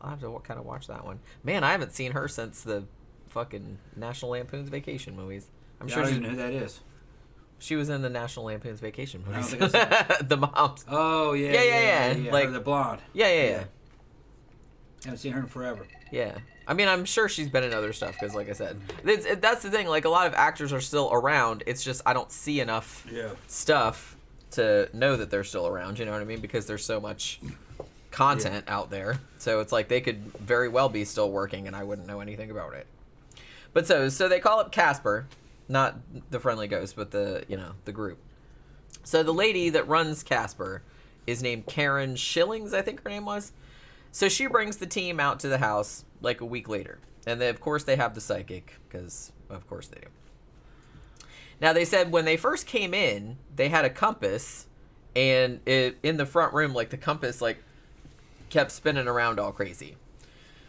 I'll have to kind of watch that one. Man, I haven't seen her since the fucking National Lampoon's Vacation movies. I'm sure I don't even know who that is. She was in the National Lampoon's Vacation I movies. don't think I The moms. Oh, yeah. Yeah. Like her, the blonde. Yeah. Haven't seen her in forever. Yeah. I mean, I'm sure she's been in other stuff because, like I said, that's the thing. Like, a lot of actors are still around. It's just I don't see enough stuff to know that they're still around. You know what I mean? Because there's so much content out there. So it's like they could very well be still working, and I wouldn't know anything about it. But so they call up Casper, not the friendly ghost, but the group. So the lady that runs Casper is named Karen Schillings, I think her name was. So she brings the team out to the house like a week later. And of course they have the psychic, because of course they do. Now they said when they first came in, they had a compass, and in the front room, like the compass like kept spinning around all crazy.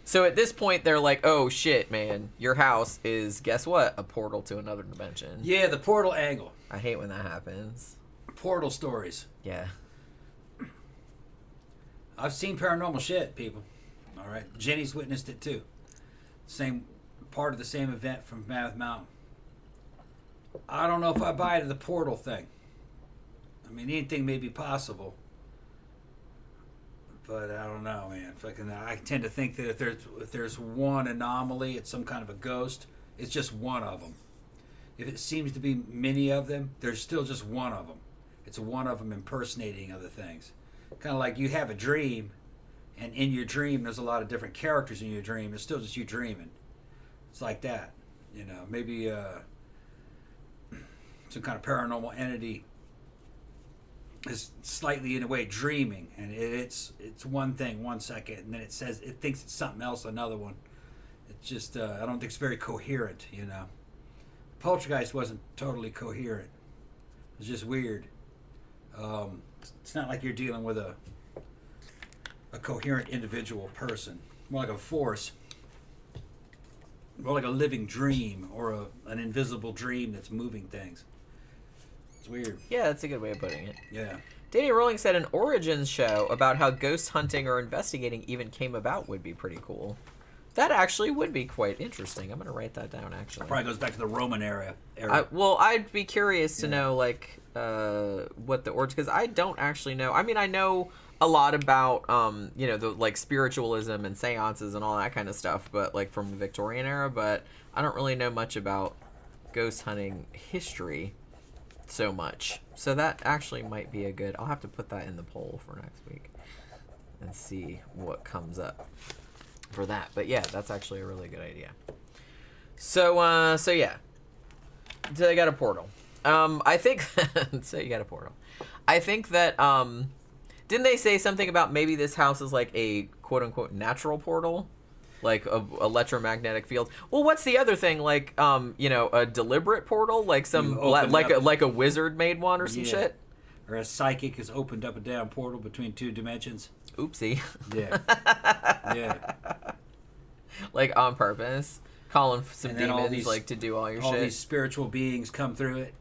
So at this point they're like, oh shit, man, your house is, guess what? A portal to another dimension. Yeah, the portal angle. I hate when that happens. Portal stories. Yeah. I've seen paranormal shit, people. All right. Jenny's witnessed it too. Same part of the same event from Mammoth Mountain. I don't know if I buy into the portal thing. I mean, anything may be possible. But I don't know, man. Fucking, I tend to think that if there's one anomaly, it's some kind of a ghost. It's just one of them. If it seems to be many of them, there's still just one of them. It's one of them impersonating other things. Kind of like you have a dream, and in your dream there's a lot of different characters in your dream. It's still just you dreaming. It's like that, you know. Maybe some kind of paranormal entity is slightly in a way dreaming, and it's one thing 1 second, and then it says it thinks it's something else another one. It's just I don't think it's very coherent, you know. Poltergeist wasn't totally coherent. It was just weird. It's not like you're dealing with a coherent individual person. More like a force. More like a living dream, or an invisible dream that's moving things. It's weird. Yeah, that's a good way of putting it. Yeah. Danny Rolling said an Origins show about how ghost hunting or investigating even came about would be pretty cool. That actually would be quite interesting. I'm going to write that down, actually. Probably goes back to the Roman era. Well, I'd be curious to know, like, what the origins... Because I don't actually know. I mean, I know a lot about, the, like, spiritualism and seances and all that kind of stuff, but, like, from the Victorian era, but I don't really know much about ghost hunting history so much. So that actually might be a good... I'll have to put that in the poll for next week and see what comes up for that. But yeah, that's actually a really good idea. So yeah. So they got a portal. I think so you got a portal. I think that didn't they say something about maybe this house is like a quote unquote natural portal? Like a electromagnetic field. Well, what's the other thing? Like a deliberate portal? Like like a wizard made one or some shit? Or a psychic has opened up a damn portal between two dimensions. Oopsie. Yeah. Yeah. Like on purpose, calling some demons like to do all your shit. All these spiritual beings come through it.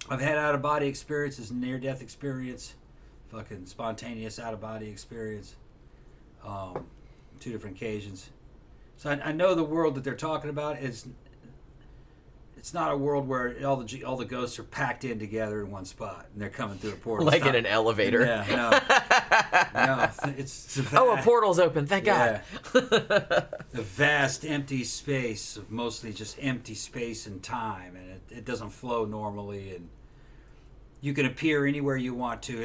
I've had out of body experiences, near death experience, fucking spontaneous out of body experience. 2 different occasions. So I know the world that they're talking about is. It's not a world where all the ghosts are packed in together in one spot and they're coming through a portal. Like in an elevator. Yeah, no. It's a portal's open, thank God. The vast empty space of mostly just empty space and time, and it doesn't flow normally, and you can appear anywhere you want to,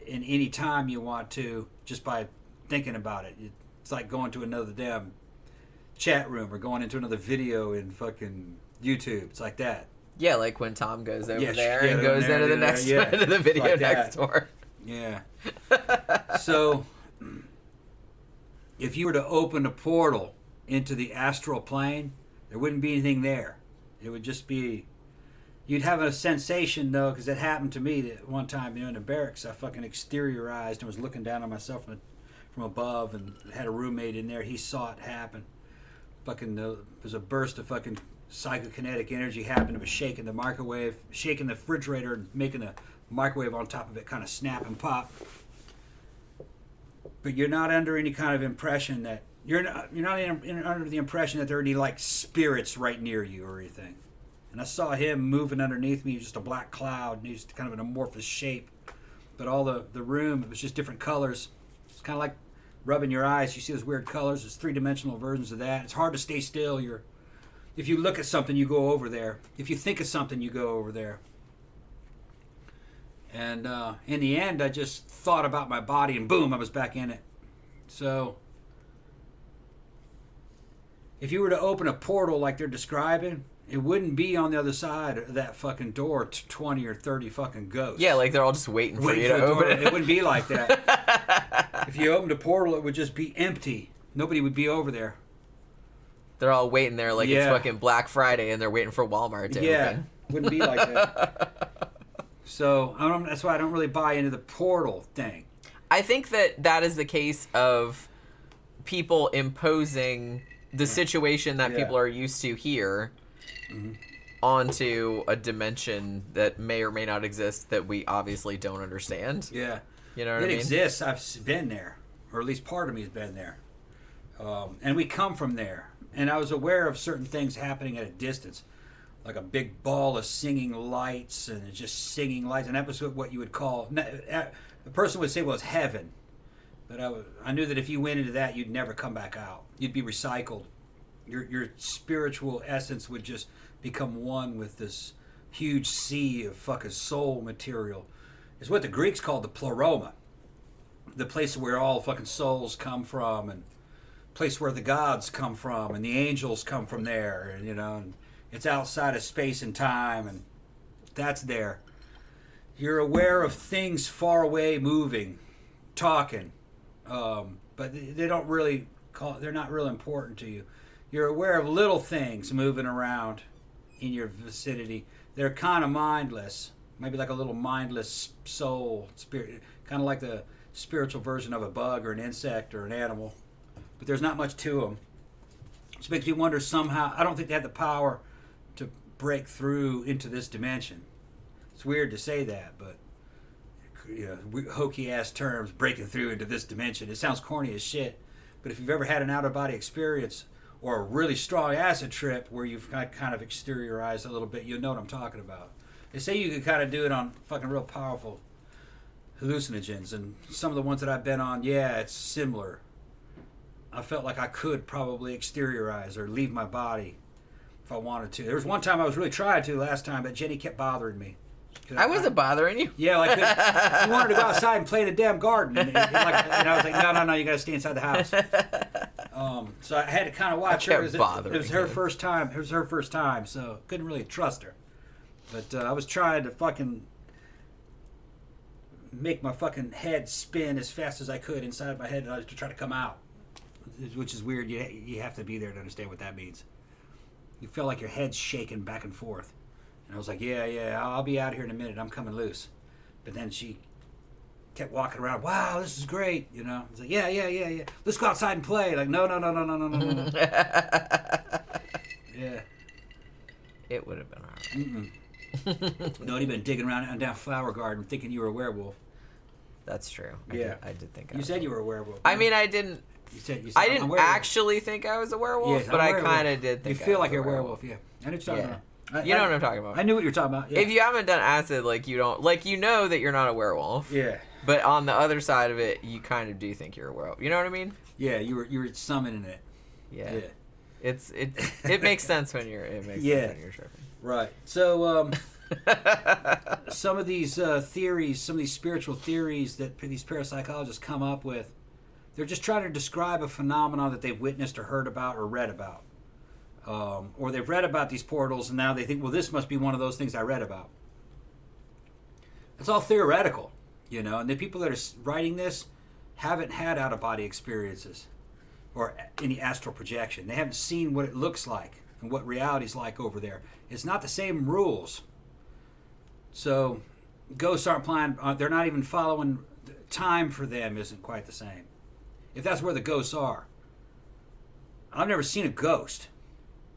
in any time you want to, just by thinking about it. It's like going to another damn chat room or going into another video in fucking YouTube. It's like that. Yeah, like when Tom goes over Yeah, there yeah, and goes there, into the yeah, next yeah. into the video Like next that. door. Yeah. So, if you were to open a portal into the astral plane, there wouldn't be anything there. It would just be... You'd have a sensation, though, because it happened to me that one time, in the barracks, I fucking exteriorized and was looking down on myself from above, and had a roommate in there. He saw it happen. Fucking, there was a burst of fucking psychokinetic energy happened. It was shaking the microwave, shaking the refrigerator, and making the microwave on top of it kind of snap and pop. But you're not under any kind of impression that you're not under the impression that there are any like spirits right near you or anything. And I saw him moving underneath me, just a black cloud, and he was kind of an amorphous shape. But all the room, it was just different colors. It's kind of like rubbing your eyes. You see those weird colors. There's three-dimensional versions of that. It's hard to stay still. If you look at something, you go over there. If you think of something, you go over there. And in the end, I just thought about my body, and boom, I was back in it. So, if you were to open a portal like they're describing, it wouldn't be on the other side of that fucking door 20 or 30 fucking ghosts. Yeah, like they're all just waiting for you to open it. It wouldn't be like that. If you opened a portal, it would just be empty. Nobody would be over there. They're all waiting there like it's Yeah. fucking Black Friday and they're waiting for Walmart to open. Wouldn't be like that. So that's why I don't really buy into the portal thing. I think that is the case of people imposing the situation that people are used to here onto a dimension that may or may not exist that we obviously don't understand. Yeah. You know what I mean? It exists. I've been there. Or at least part of me has been there. And we come from there. And I was aware of certain things happening at a distance. Like a big ball of singing lights and just singing lights. And that was what you would call... The person would say, well, it's heaven. But I knew that if you went into that, you'd never come back out. You'd be recycled. Your spiritual essence would just become one with this huge sea of fucking soul material. It's what the Greeks called the pleroma. The place where all fucking souls come from, and place where the gods come from, and the angels come from there, and and it's outside of space and time, and that's there. You're aware of things far away moving, talking, but they don't really they're not real important to you. You're aware of little things moving around in your vicinity. They're kind of mindless, maybe like a little mindless soul, spirit, kind of like the spiritual version of a bug or an insect or an animal. But there's not much to them. Which makes me wonder somehow, I don't think they have the power to break through into this dimension. It's weird to say that, but hokey ass terms, breaking through into this dimension. It sounds corny as shit. But if you've ever had an out of body experience or a really strong acid trip where you've kind of exteriorized a little bit, you'll know what I'm talking about. They say you could kind of do it on fucking real powerful hallucinogens, and some of the ones that I've been on, it's similar. I felt like I could probably exteriorize or leave my body if I wanted to. There was one time I was really trying to last time, but Jenny kept bothering me. I wasn't bothering you. Yeah, like you wanted to go outside and play in the damn garden, and I was like, no, you got to stay inside the house. So I had to kind of watch her. It was her first time. It was her first time, so couldn't really trust her. But I was trying to fucking make my fucking head spin as fast as I could inside my head to try to come out, which is weird. You have to be there to understand what that means. You feel like your head's shaking back and forth. And I was like, yeah, I'll be out here in a minute. I'm coming loose. But then she kept walking around. Wow, this is great. I was like, yeah. Let's go outside and play. Like, no. Yeah. It would have been all right. No, you've been digging around down flower garden thinking you were a werewolf. That's true. I did think you said you were a werewolf. I mean, I didn't. You said I didn't actually think I was a werewolf, but I kind of did think you feel I was like you're a werewolf. Yeah. I know what you're talking about. You know what I'm talking about. I knew what you were talking about. Yeah. If you haven't done acid, you don't that you're not a werewolf. Yeah. But on the other side of it, you kind of do think you're a werewolf. You know what I mean? Yeah, you were summoning it. Yeah. It makes sense when you're tripping. Right. So some of these theories, some of these spiritual theories that these parapsychologists come up with, they're just trying to describe a phenomenon that they've witnessed or heard about or read about. Or they've read about these portals and now they think, well, this must be one of those things I read about. It's all theoretical, you know, and the people that are writing this haven't had out-of-body experiences or any astral projection. They haven't seen what it looks like and what reality's like over there. It's not the same rules. So ghosts aren't playing, they're not even following, time for them isn't quite the same. If that's where the ghosts are. I've never seen a ghost,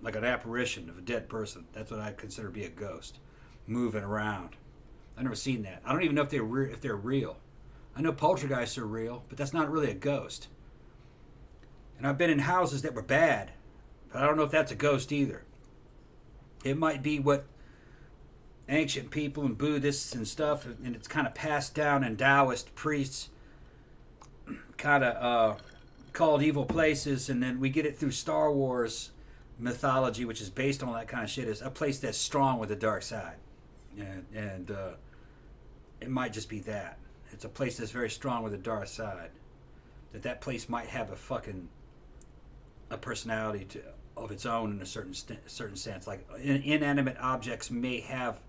like an apparition of a dead person. That's what I consider to be a ghost, moving around. I've never seen that. I don't even know if they're real. I know poltergeists are real, but that's not really a ghost. And I've been in houses that were bad, but I don't know if that's a ghost either. It might be what ancient people and Buddhists and stuff, and it's kind of passed down, and Taoist priests kind of called evil places, and then we get it through Star Wars mythology, which is based on all that kind of shit, is a place that's strong with the dark side. And it might just be that. It's a place that's very strong with the dark side. That place might have a personality of its own in a certain sense. Like inanimate objects may have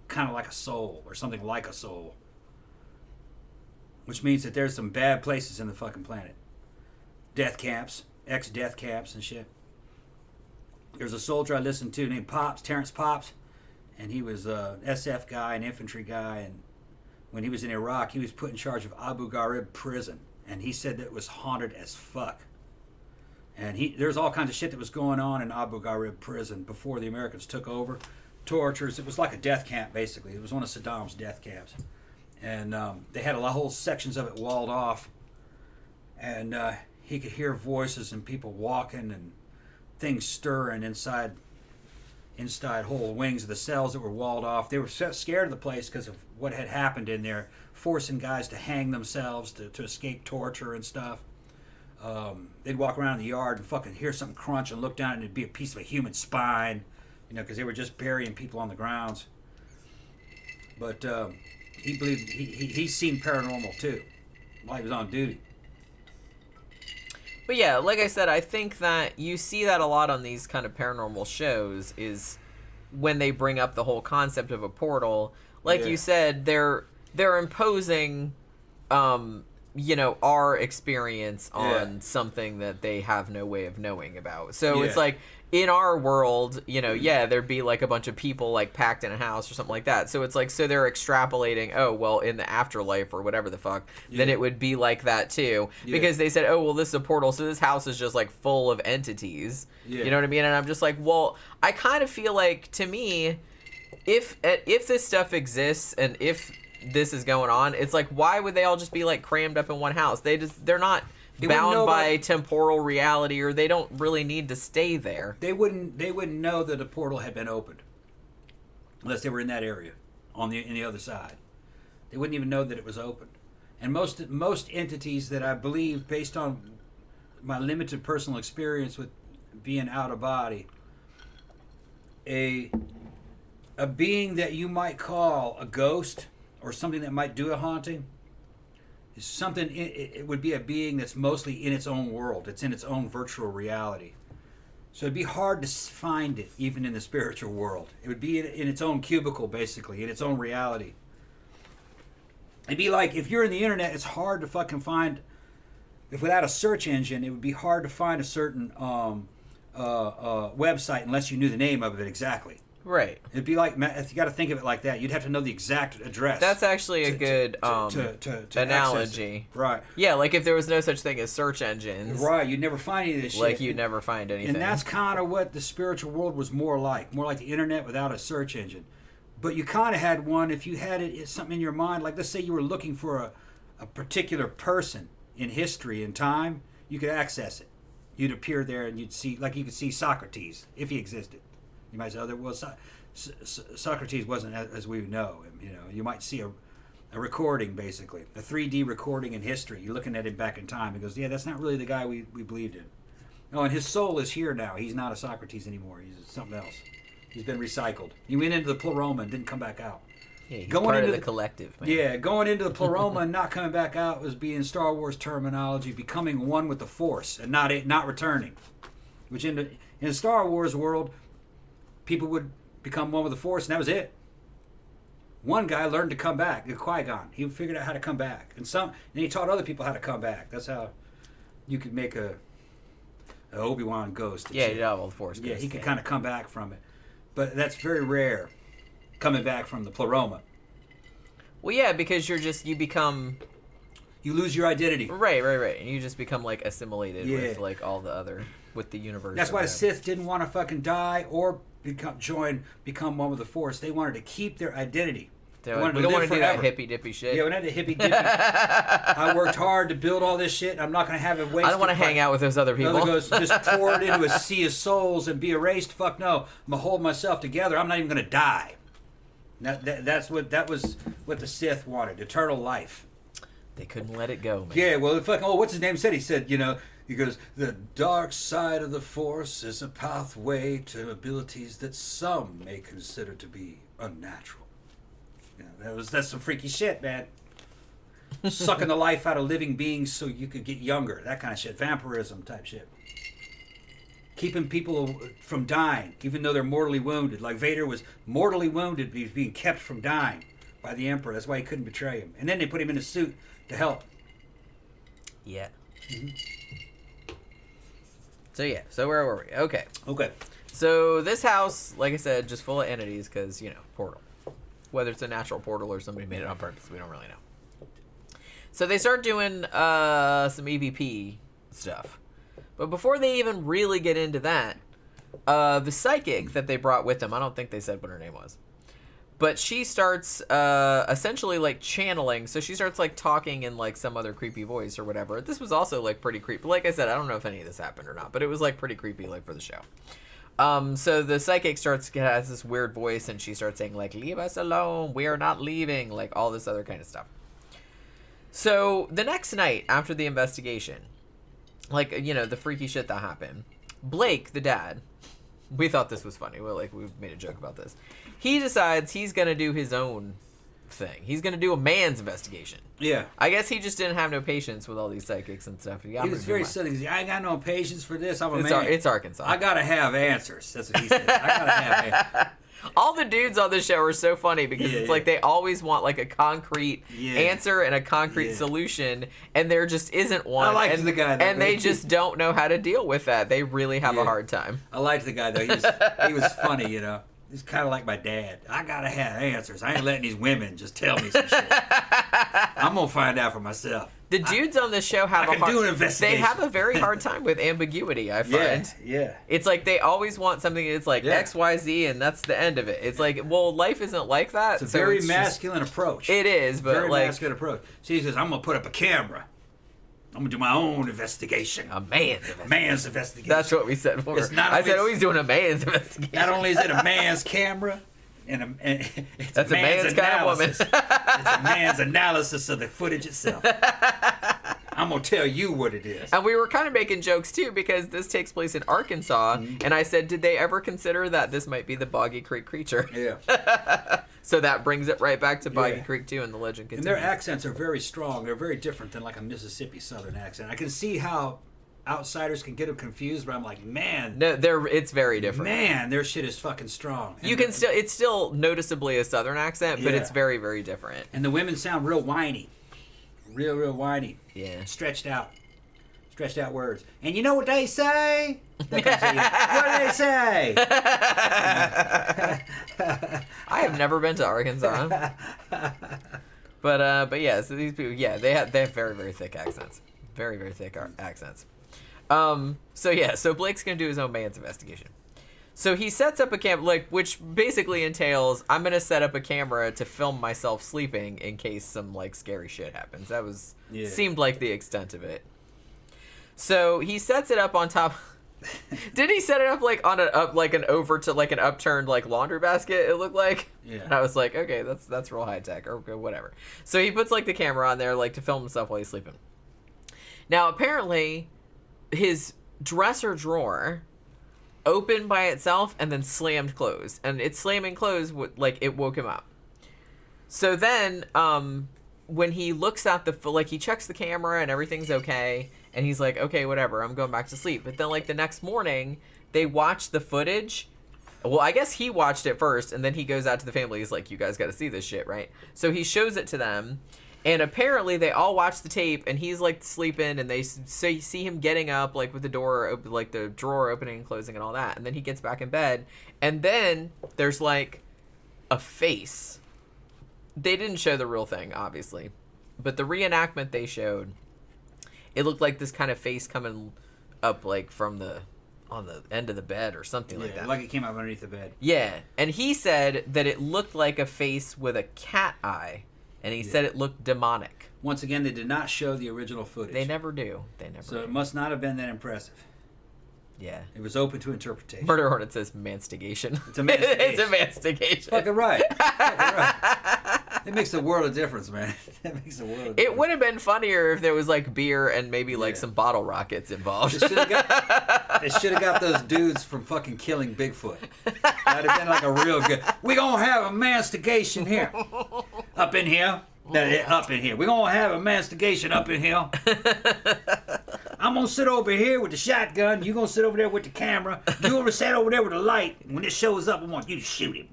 kind of like a soul or something like a soul. Which means that there's some bad places in the fucking planet. Death camps, ex-death camps and shit. There's a soldier I listened to named Terrence Pops, and he was a SF guy, an infantry guy, and when he was in Iraq, he was put in charge of Abu Ghraib prison, and he said that it was haunted as fuck. And there's all kinds of shit that was going on in Abu Ghraib prison before the Americans took over. Tortures. It was like a death camp, basically. It was one of Saddam's death camps. And they had whole sections of it walled off. And he could hear voices and people walking and things stirring inside whole wings of the cells that were walled off. They were scared of the place because of what had happened in there, forcing guys to hang themselves to escape torture and stuff. They'd walk around in the yard and fucking hear something crunch and look down and it'd be a piece of a human spine, you know, because they were just burying people on the grounds. But he believed he's seen paranormal too while he was on duty. But yeah, like I said, I think that you see that a lot on these kind of paranormal shows is when they bring up the whole concept of a portal. Like you said, they're imposing, you know, our experience on something that they have no way of knowing about. So it's like, in our world, you know, there'd be like a bunch of people like packed in a house or something like that. So it's like, so they're extrapolating, oh, well, in the afterlife or whatever the fuck, then it would be like that too. Because they said, oh, well, this is a portal, so this house is just like full of entities. You know what I mean? And I'm just like, well, I kind of feel like, to me, if this stuff exists and if this is going on, it's like, why would they all just be like crammed up in one house? They're not bound by temporal reality, or they don't really need to stay there. They wouldn't know that a portal had been opened unless they were in that area in the other side. They wouldn't even know that it was opened. And most entities that I believe, based on my limited personal experience with being out of body, a being that you might call a ghost or something that might do a haunting is something, it would be a being that's mostly in its own world. It's in its own virtual reality. So it'd be hard to find it even in the spiritual world. It would be in its own cubicle, basically, in its own reality. It'd be like, if you're in the internet, it's hard to fucking find, if without a search engine, it would be hard to find a certain website unless you knew the name of it exactly. Right. It'd be like, if you got to think of it like that, you'd have to know the exact address. That's actually a good analogy. Right. Yeah, like if there was no such thing as search engines. Right, you'd never find any of this shit. Like you'd never find anything. And that's kind of what the spiritual world was more like the internet without a search engine. But you kind of had one, if you had something in your mind, like let's say you were looking for a particular person in history and time, you could access it. You'd appear there and you'd see, like you could see Socrates, if he existed. You might say, oh, well, Socrates wasn't as we know him. You know, you might see a recording, basically, a 3D recording in history. You're looking at him back in time. He goes, yeah, that's not really the guy we believed in. Oh, and his soul is here now. He's not a Socrates anymore. He's something else. He's been recycled. He went into the pleroma and didn't come back out. Yeah, he's part of the collective, man. Yeah, going into the pleroma and not coming back out was being Star Wars terminology, becoming one with the Force and not returning. Which in the Star Wars world, people would become one with the Force, and that was it. One guy learned to come back, Qui-Gon. He figured out how to come back, and he taught other people how to come back. That's how you could make a Obi-Wan ghost. Yeah, he did all the Force. Yeah, he could kind of come back from it, but that's very rare. Coming back from the pleroma. Well, yeah, because you lose your identity. Right, and you just become like assimilated with like all the other with the universe. That's why the Sith didn't want to fucking die or become one with the Force. They wanted to keep their identity. We don't want to do that hippy dippy shit. Yeah, we don't have to hippy dippy. I worked hard to build all this shit. And I'm not going to have it wasted. I don't want to hang out with those other people. Goes, just pour it into a sea of souls and be erased. Fuck no. I'm gonna hold myself together. I'm not even going to die. That was what the Sith wanted, eternal life. They couldn't let it go, man. Yeah, well, what's his name said? He said, he goes, the dark side of the Force is a pathway to abilities that some may consider to be unnatural. Yeah, that's some freaky shit, man. Sucking the life out of living beings so you could get younger, that kind of shit, vampirism type shit. Keeping people from dying, even though they're mortally wounded. Like Vader was mortally wounded, but he was being kept from dying by the Emperor. That's why he couldn't betray him. And then they put him in a suit to help. Yeah. Mm-hmm. So where were we? Okay. So this house, like I said, just full of entities because, portal. Whether it's a natural portal or somebody made it on purpose, we don't really know. So they start doing some EVP stuff. But before they even really get into that, the psychic that they brought with them, I don't think they said what her name was, but she starts essentially like channeling. So she starts like talking in like some other creepy voice or whatever. This was also like pretty creepy. Like I said, I don't know if any of this happened or not, but it was like pretty creepy like for the show. So the psychic has this weird voice and she starts saying like, leave us alone, we are not leaving, like all this other kind of stuff. So the next night after the investigation, like, the freaky shit that happened, Blake, the dad, we thought this was funny. We made a joke about this. He decides he's going to do his own thing. He's going to do a man's investigation. Yeah. I guess he just didn't have no patience with all these psychics and stuff. He was very silly. I ain't got no patience for this. I'm a man. It's Arkansas. I got to have answers. That's what he said. I got to have answers. All the dudes on this show are so funny because it's like they always want like a concrete answer and a concrete solution, and there just isn't one. I liked the guy, though, and they just don't know how to deal with that. They really have a hard time. I liked the guy though. He was funny, He's kind of like my dad. I gotta have answers. I ain't letting these women just tell me some shit. I'm gonna find out for myself. The dudes on this show have do an investigation. They have a very hard time with ambiguity, I find. Yeah. It's like they always want something that's like X, Y, Z, and that's the end of it. It's like, well, life isn't like that. It's a very masculine approach. It is, but very masculine approach. So he says, I'm gonna put up a camera. I'm gonna do my own investigation. A man's investigation. That's what we said before. I said, he's doing a man's investigation. Not only is it a man's camera, and that's a man's kind of woman. It's a man's analysis of the footage itself. I'm gonna tell you what it is. And we were kind of making jokes too because this takes place in Arkansas, and I said, did they ever consider that this might be the Boggy Creek creature? Yeah. So that brings it right back to Boggy Creek too, and the legend continues. And their accents are very strong. They're very different than like a Mississippi Southern accent. I can see how outsiders can get them confused, but I'm like, man, no, it's very different. Man, their shit is fucking strong. And it's still noticeably a Southern accent, but it's very, very different. And the women sound real whiny, real whiny. Yeah, stretched out words. And you know what they say? What do they say? I have never been to Arkansas, but yeah. So these people, they have very, very thick accents, very, very thick accents. So Blake's gonna do his own man's investigation. So he sets up a camera, which basically entails I'm gonna set up a camera to film myself sleeping in case some scary shit happens. That seemed like the extent of it. So he sets it up on top. Did he set it up on an upturned laundry basket? It looked like. Yeah. And I was like, okay, that's real high tech or whatever. So he puts the camera on there to film himself while he's sleeping. Now apparently, his dresser drawer opened by itself and then slammed closed. And it slamming closed, like, it woke him up. So then, when he looks at he checks the camera and everything's okay. And he's like, okay, whatever, I'm going back to sleep. But then, like, the next morning, they watch the footage. Well, I guess he watched it first, and then he goes out to the family. He's like, you guys got to see this shit, right? So he shows it to them. And apparently they all watch the tape, and he's, like, sleeping, and they see him getting up, like, with the door, like, the drawer opening and closing and all that. And then he gets back in bed. And then there's, like, a face. They didn't show the real thing, obviously. But the reenactment they showed, it looked like this kind of face coming up, like, from on the end of the bed or something like that. Like it came out underneath the bed. Yeah. And he said that it looked like a face with a cat eye. And he said it looked demonic. Once again, they did not show the original footage. They never do. So it must not have been that impressive. Yeah. It was open to interpretation. Murder Hornet says manstigation. It's a manstigation. It's a manstigation. Fucking right. Fucking right. It makes a world of difference, man. It makes a world of difference. It would have been funnier if there was, like, beer and maybe, like, some bottle rockets involved. They should have got those dudes from fucking Killing Bigfoot. That'd have been, like, a real good... We gonna have a manstigation here. Up in here. Up in here. We gonna have a manstigation up in here. I'm gonna sit over here with the shotgun. You gonna sit over there with the camera. You gonna sit over there with the light. When this shows up, I want you to shoot him.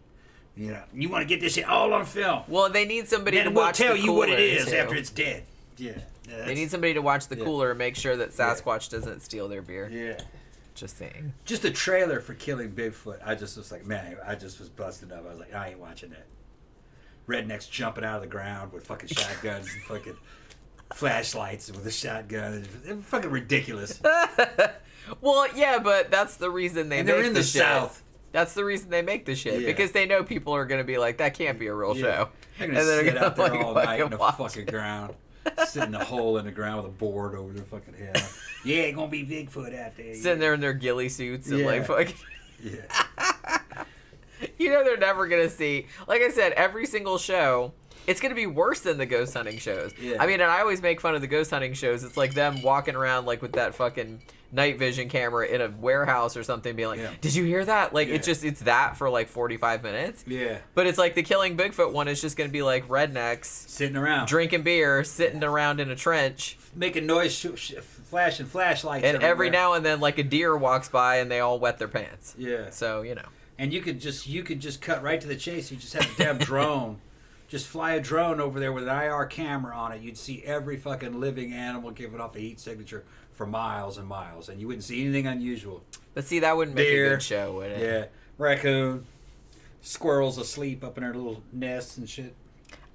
You know, you want to get this shit all on film. Well, they need somebody to watch the cooler. Then we'll tell you what it is after it's dead. Yeah. They need somebody to watch the cooler and make sure that Sasquatch doesn't steal their beer. Yeah. Just saying. Just a trailer for Killing Bigfoot. I just was like, man, I just was busted up. I was like, I ain't watching that. Rednecks jumping out of the ground with fucking shotguns and fucking flashlights with a shotgun. It's fucking ridiculous. Well, yeah, but that's the reason they make they're in the shit. South. That's the reason they make the shit. Because they know people are going to be like, that can't be a real show. They're going to sit out there all night in the watch fucking ground. Sit in a hole in the ground with a board over their fucking head. Yeah, it's going to be Bigfoot out there. Sitting there in their ghillie suits and like fucking... Yeah. You know they're never going to see... Like I said, every single show... It's going to be worse than the ghost hunting shows. Yeah. I mean, and I always make fun of the ghost hunting shows. It's like them walking around like with that fucking night vision camera in a warehouse or something being like, did you hear that? Like, it's that for like 45 minutes. Yeah. But it's like the Killing Bigfoot one is just going to be like rednecks. Sitting around. Drinking beer, sitting around in a trench. Making noise, flashing flashlights. And every now and then like a deer walks by and they all wet their pants. Yeah. So, you know. And you could just cut right to the chase. You just have a damn drone. Just fly a drone over there with an IR camera on it. You'd see every fucking living animal giving off a heat signature for miles and miles, and you wouldn't see anything unusual. But see, that wouldn't make Deer, a good show, would it? Yeah, raccoon, squirrels asleep up in their little nests and shit.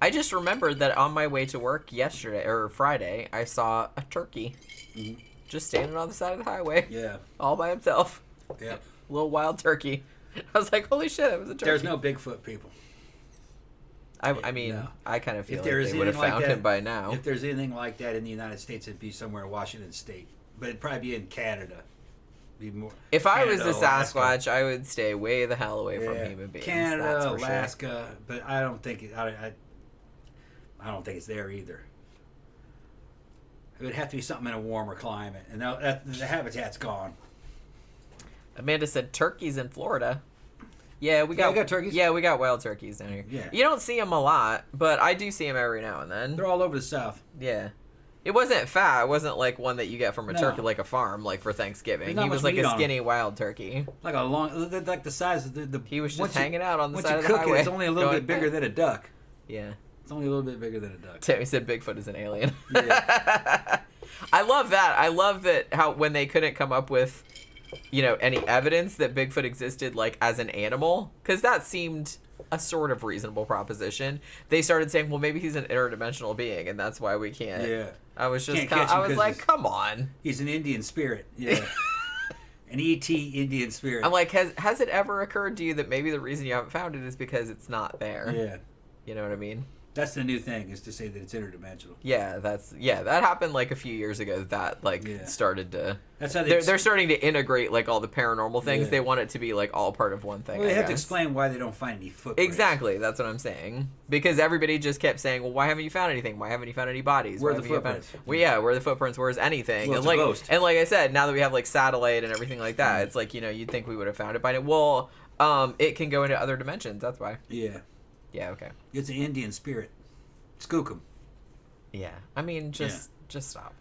I just remembered that on my way to work yesterday, or Friday, I saw a turkey just standing on the side of the highway. Yeah. All by himself. Yeah. Little wild turkey. I was like, holy shit, it was a turkey. There's no Bigfoot people. I mean, no. I kind of feel if like they would have found him by now. If there's anything like that in the United States, it'd be somewhere in Washington State. But it'd probably be in Canada. Be more. If Canada, I was the Sasquatch, Alaska. I would stay way the hell away from human beings. Canada, that's for Alaska, sure. but I don't think I don't think it's there either. It would have to be something in a warmer climate, and the habitat's gone. Amanda said turkeys in Florida. Yeah, we got turkeys. Yeah, we got wild turkeys down here. Yeah. You don't see them a lot, but I do see them every now and then. They're all over the South. Yeah. It wasn't fat. It wasn't like one that you get from a turkey, like a farm, like for Thanksgiving. He was like a skinny wild turkey. Like a long, like the size of the. He was just hanging out on the side of the highway. highway. It's only a little bit bigger than a duck. Yeah. It's only a little bit bigger than a duck. Tammy said Bigfoot is an alien. Yeah. I love that. I love that how when they couldn't come up with, you know, any evidence that Bigfoot existed like as an animal, because that seemed a sort of reasonable proposition. They started saying, well, maybe he's an interdimensional being, and that's why we can't. Yeah. I was just I was like, come on. He's an Indian spirit. Yeah. An ET Indian spirit. I'm like, has it ever occurred to you that maybe the reason you haven't found it is because it's not there? Yeah. You know what I mean? That's the new thing, is to say that it's interdimensional. Yeah, that happened like a few years ago. That started to. That's how they're starting to integrate like all the paranormal things. Yeah. They want it to be like all part of one thing. Well, they have to explain why they don't find any footprints. Exactly, that's what I'm saying. Because everybody just kept saying, "Well, why haven't you found anything? Why haven't you found any bodies? Where are the footprints? Well, yeah, where are the footprints? Where's anything?" Well, and it's a ghost. And like I said, now that we have like satellite and everything like that, it's like you'd think we would have found it by now. Well, it can go into other dimensions. That's why. Yeah. Yeah. Okay. It's an Indian spirit. Skook 'em. Yeah. I mean, just stop.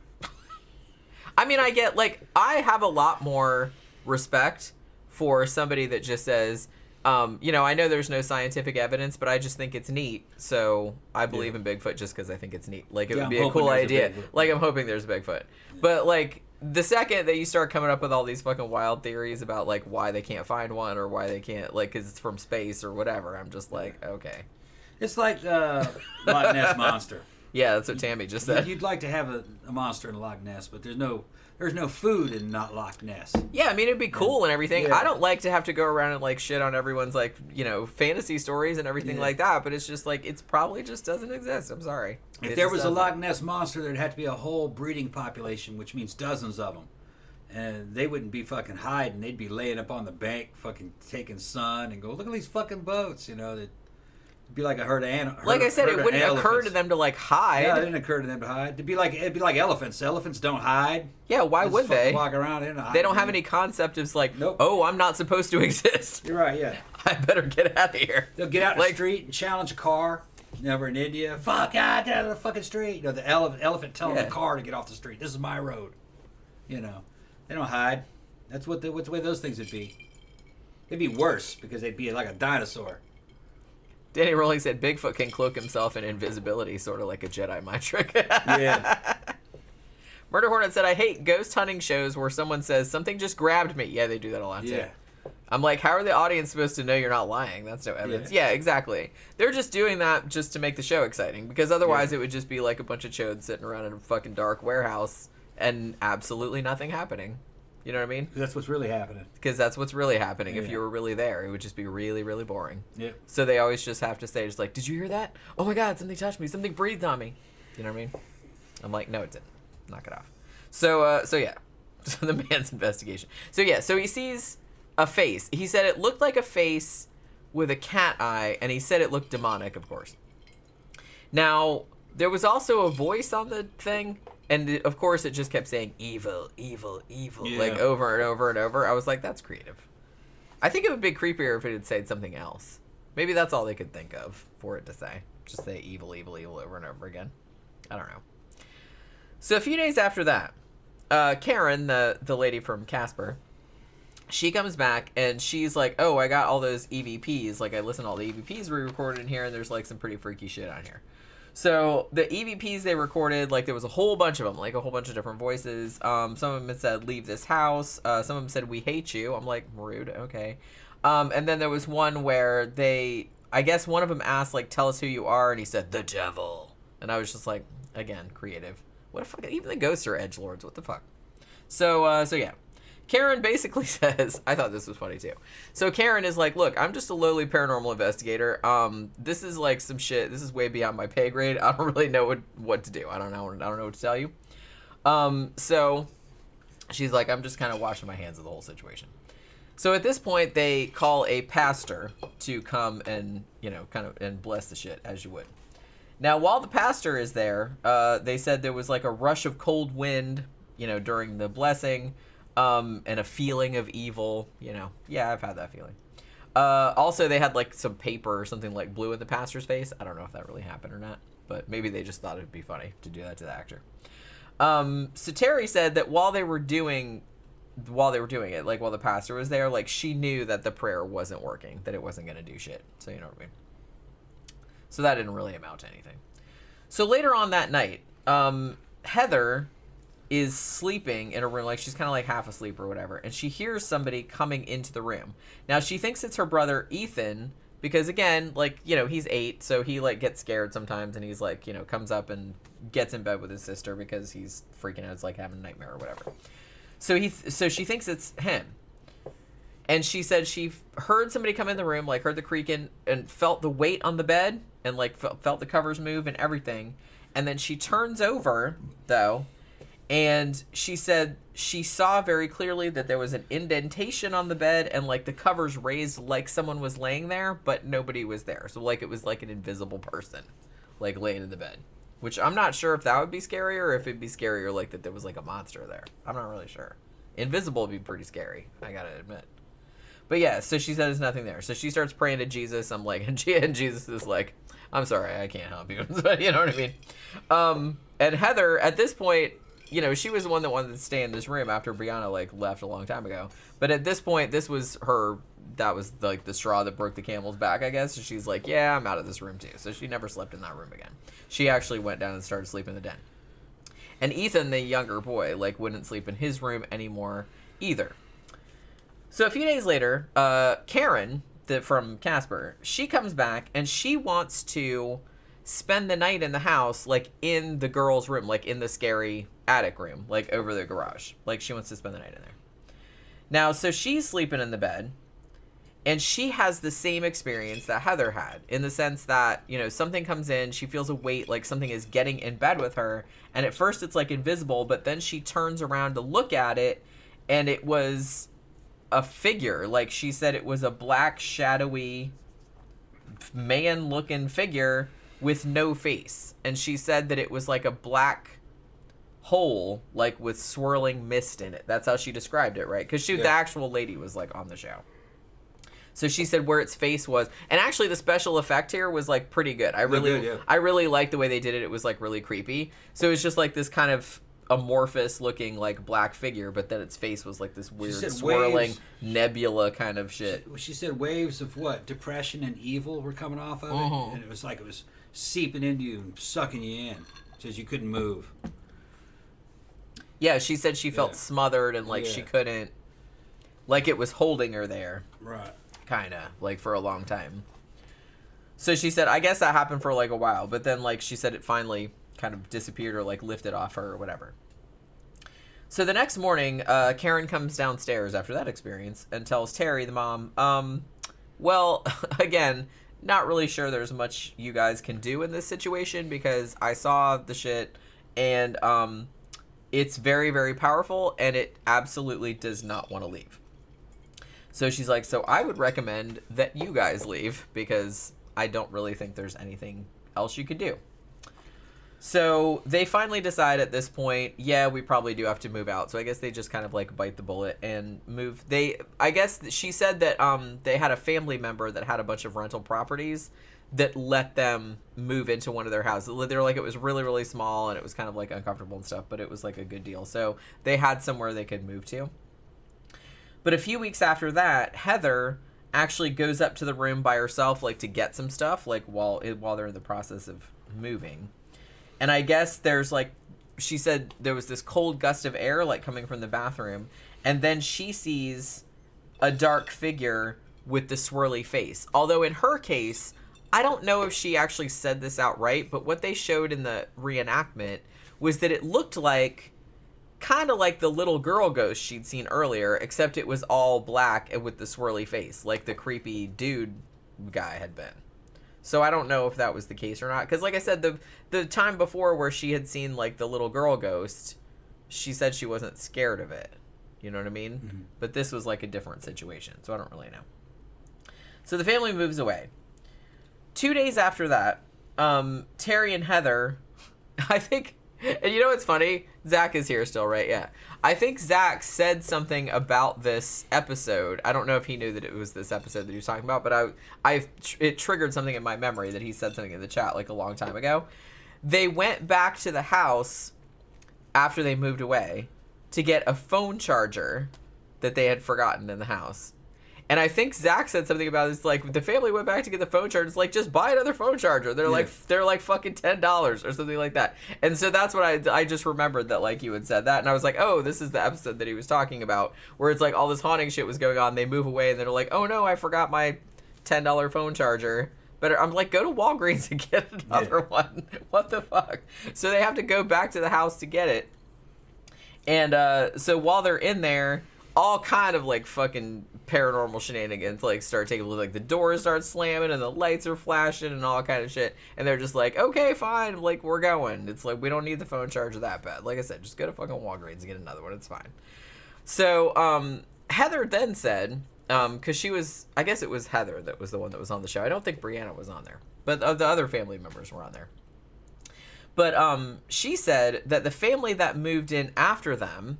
I mean, I have a lot more respect for somebody that just says, I know there's no scientific evidence, but I just think it's neat. So I believe in Bigfoot just because I think it's neat. Like, it would be a cool idea. Like, I'm hoping there's a Bigfoot. But, like, the second that you start coming up with all these fucking wild theories about, like, why they can't find one or why they can't, like, because it's from space or whatever, I'm just like, okay. It's like Loch Ness Monster. Yeah, that's what Tammy just said. You'd like to have a monster in Loch Ness, but there's no food in not Loch Ness. Yeah, I mean, it'd be cool and everything. Yeah. I don't like to have to go around and, like, shit on everyone's, like, fantasy stories and everything like that, but it's just, like, it's probably just doesn't exist. I'm sorry. If there was a Loch Ness Monster, there'd have to be a whole breeding population, which means dozens of them. And they wouldn't be fucking hiding. They'd be laying up on the bank, fucking taking sun, and go, look at these fucking boats, It'd be like a herd of animals. Like I said, it wouldn't occur to them to, like, hide. Yeah, it didn't occur to them to hide. It'd be like elephants. Elephants don't hide. Yeah, why would they? Walk around in. They don't have any concept of like, nope. Oh, I'm not supposed to exist. You're right. Yeah. I better get out of here. They'll get out in the street and challenge a car. Never in India. Fuck out of the fucking street. The elephant telling the car to get off the street. This is my road. They don't hide. That's what the way those things would be. They'd be worse because they'd be like a dinosaur. Danny Rowling said Bigfoot can cloak himself in invisibility, sort of like a Jedi mind trick. Yeah. Murder Hornet said, I hate ghost hunting shows where someone says, something just grabbed me. Yeah, they do that a lot, too. Yeah. I'm like, how are the audience supposed to know you're not lying? That's no evidence. Yeah, exactly. They're just doing that just to make the show exciting, because otherwise it would just be like a bunch of chodes sitting around in a fucking dark warehouse and absolutely nothing happening. You know what I mean? That's what's really happening. Because that's what's really happening. Yeah. If you were really there, it would just be really, really boring. Yeah. So they always just have to say, just like, did you hear that? Oh my God, something touched me. Something breathed on me. You know what I mean? I'm like, no, it didn't. Knock it off. So yeah. So the man's investigation. So yeah, so he sees a face. He said it looked like a face with a cat eye, and he said it looked demonic, of course. Now, there was also a voice on the thing. And, of course, it just kept saying, evil, evil, evil, like, over and over and over. I was like, that's creative. I think it would be creepier if it had said something else. Maybe that's all they could think of for it to say. Just say evil, evil, evil over and over again. I don't know. So a few days after that, Karen, the lady from Casper, she comes back, and she's like, oh, I got all those EVPs. Like, I listened to all the EVPs we recorded in here, and there's, like, some pretty freaky shit on here. So the EVPs they recorded, like there was a whole bunch of them, like a whole bunch of different voices. Some of them had said, leave this house. Some of them said, we hate you. I'm like, rude, okay. And then there was one where I guess one of them asked, like, tell us who you are. And he said, the devil. And I was just like, again, creative. What the fuck? Even the ghosts are edgelords. What the fuck? So yeah. Karen basically says, I thought this was funny too. So Karen is like, look, I'm just a lowly paranormal investigator. This is like some shit. This is way beyond my pay grade. I don't really know what to do. I don't know what to tell you. So she's like, I'm just kind of washing my hands of the whole situation. So at this point, they call a pastor to come and, and bless the shit as you would. Now, while the pastor is there, they said there was like a rush of cold wind, during the blessing. And a feeling of evil, Yeah, I've had that feeling. Also, they had, like, some paper or something, like, blue in the pastor's face. I don't know if that really happened or not. But maybe they just thought it'd be funny to do that to the actor. So Terry said that while they were doing it, like, while the pastor was there, like, she knew that the prayer wasn't working. That it wasn't going to do shit. So, you know what I mean? So that didn't really amount to anything. So later on that night, Heather is sleeping in a room, like she's kind of like half asleep or whatever, and she hears somebody coming into the room. Now she thinks it's her brother Ethan, because again, like, he's 8, so he like gets scared sometimes, and he's like, comes up and gets in bed with his sister because he's freaking out, it's like having a nightmare or whatever. So she thinks it's him. And she said she heard somebody come in the room, like heard the creaking and felt the weight on the bed and like felt the covers move and everything. And then she turns over, though, and she said she saw very clearly that there was an indentation on the bed and like the covers raised like someone was laying there, but nobody was there. So like it was like an invisible person like laying in the bed, which I'm not sure if that would be scarier or if it'd be scarier like that there was like a monster there. I'm not really sure. Invisible would be pretty scary, I gotta admit. But yeah, so she said there's nothing there. So she starts praying to Jesus. I'm like, and Jesus is like, I'm sorry, I can't help you. You know what I mean? And Heather, at this point, you know, she was the one that wanted to stay in this room after Brianna, like, left a long time ago. But at this point, this was her, that was, like, the straw that broke the camel's back, I guess. So she's like, yeah, I'm out of this room, too. So she never slept in that room again. She actually went down and started sleeping in the den. And Ethan, the younger boy, like, wouldn't sleep in his room anymore either. So a few days later, Karen, from Casper, she comes back and she wants to spend the night in the house, like in the girls' room, like in the scary attic room, like over the garage. Like she wants to spend the night in there. Now, so she's sleeping in the bed and she has the same experience that Heather had in the sense that, you know, something comes in, she feels a weight, like something is getting in bed with her. And at first it's like invisible, but then she turns around to look at it and it was a figure. Like she said it was a black shadowy man looking figure with no face, and she said that it was like a black hole like with swirling mist in it. That's how she described it, right? Because the actual lady was like on the show. So she said where its face was, and actually the special effect here was like pretty good. I really liked the way they did it. It was like really creepy. So it was just like this kind of amorphous looking like black figure, but then its face was like this weird swirling waves, nebula kind of shit. She said waves of what? Depression and evil were coming off of it, and it was like it was seeping into you and sucking you in. Says you couldn't move. Yeah, she said she felt smothered and like she couldn't, like it was holding her there. Right. Kinda, like for a long time. So she said, I guess that happened for like a while, but then like she said it finally kind of disappeared or like lifted off her or whatever. So the next morning, Karen comes downstairs after that experience and tells Terry, the mom, well, again, not really sure there's much you guys can do in this situation because I saw the shit and it's very, very powerful and it absolutely does not want to leave. So she's like, so I would recommend that you guys leave because I don't really think there's anything else you could do. So they finally decide at this point, yeah, we probably do have to move out. So I guess they just kind of like bite the bullet and move. I guess she said that they had a family member that had a bunch of rental properties that let them move into one of their houses. They're like, it was really, really small and it was kind of like uncomfortable and stuff, but it was like a good deal. So they had somewhere they could move to. But a few weeks after that, Heather actually goes up to the room by herself, like to get some stuff, like while they're in the process of moving. And I guess there's like, she said there was this cold gust of air like coming from the bathroom. And then she sees a dark figure with the swirly face. Although in her case, I don't know if she actually said this outright, but what they showed in the reenactment was that it looked like, kind of like the little girl ghost she'd seen earlier, except it was all black and with the swirly face, like the creepy dude guy had been. So I don't know if that was the case or not. Because like I said, the time before where she had seen like the little girl ghost, she said she wasn't scared of it. You know what I mean? Mm-hmm. But this was like a different situation. So I don't really know. So the family moves away. 2 days after that, Terry and Heather, I think, and you know what's funny? Zach is here still, right? Yeah. I think Zach said something about this episode. I don't know if he knew that it was this episode that he was talking about, but it triggered something in my memory that he said something in the chat like a long time ago. They went back to the house after they moved away to get a phone charger that they had forgotten in the house. And I think Zach said something about this, like the family went back to get the phone charger. It's like, just buy another phone charger. They're like fucking $10 or something like that. And so that's what I just remembered that like you had said that. And I was like, oh, this is the episode that he was talking about where it's like all this haunting shit was going on. They move away and they're like, oh no, I forgot my $10 phone charger. But I'm like, go to Walgreens and get another one. What the fuck? So they have to go back to the house to get it. And so while they're in there, all kind of like fucking paranormal shenanigans like start taking, like the doors start slamming and the lights are flashing and all kind of shit, and they're just like, okay, fine, like we're going. It's like we don't need the phone charger that bad. Like I said, just go to fucking Walgreens and get another one. It's fine. So Heather then said, because she was, I guess it was Heather that was the one that was on the show. I don't think Brianna was on there, but the other family members were on there. But she said that the family that moved in after them,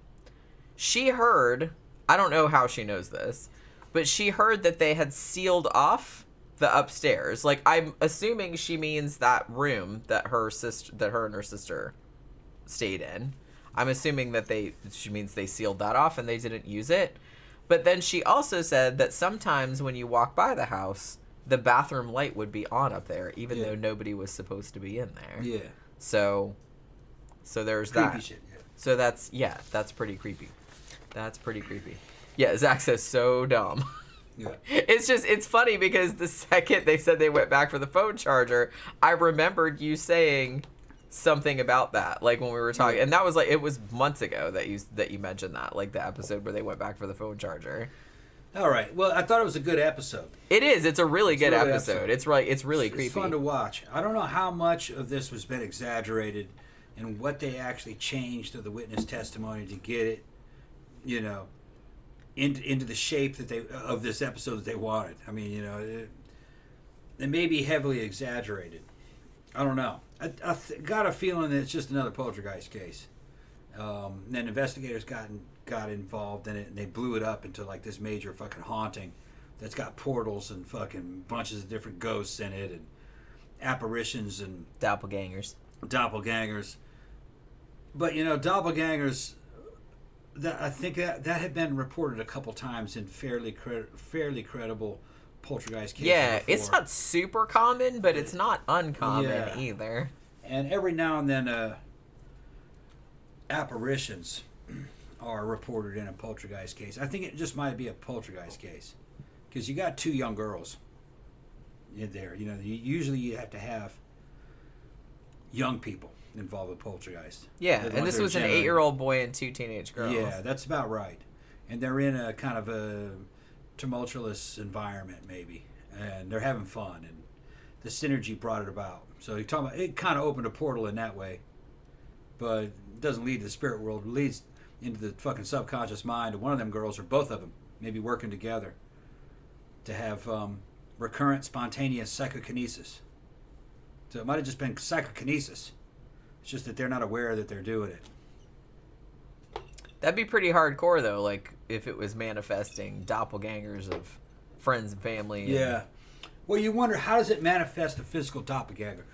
she heard, I don't know how she knows this, but she heard that they had sealed off the upstairs. Like, I'm assuming she means that room that her and her sister stayed in. I'm assuming that she means they sealed that off and they didn't use it. But then she also said that sometimes when you walk by the house, the bathroom light would be on up there, even though nobody was supposed to be in there. Yeah. So there's Creepy that. shit, yeah. So that's pretty creepy. That's pretty creepy. Yeah, Zach says so dumb. Yeah. It's funny because the second they said they went back for the phone charger, I remembered you saying something about that, like when we were talking, and that was like, it was months ago that you mentioned that, like the episode where they went back for the phone charger. All right. Well, I thought it was a good episode. It is. It's a really good episode. It's really creepy. It's fun to watch. I don't know how much of this was been exaggerated and what they actually changed of the witness testimony to get it, into the shape of this episode that they wanted. I mean, it may be heavily exaggerated. I don't know. I got a feeling that it's just another poltergeist case. Then investigators got involved in it, and they blew it up into like this major fucking haunting that's got portals and fucking bunches of different ghosts in it and apparitions and doppelgangers. But doppelgangers, that I think that had been reported a couple times in fairly credible poltergeist cases. Yeah, before. It's not super common, but it's not uncommon either. And every now and then, apparitions are reported in a poltergeist case. I think it just might be a poltergeist case because you got two young girls in there. Usually you have to have young people involved with poltergeist. Yeah, and this was an 8-year-old boy and 2 teenage girls. Yeah, that's about right. And they're in a kind of a tumultuous environment, maybe, and they're having fun, and the synergy brought it about. So you're talking about, it kind of opened a portal in that way, but it doesn't lead to the spirit world. It leads into the fucking subconscious mind of one of them girls, or both of them, maybe working together to have recurrent spontaneous psychokinesis. So it might have just been psychokinesis. It's just that they're not aware that they're doing it. That'd be pretty hardcore, though, like if it was manifesting doppelgangers of friends and family. Yeah. Well, you wonder, how does it manifest a physical doppelganger?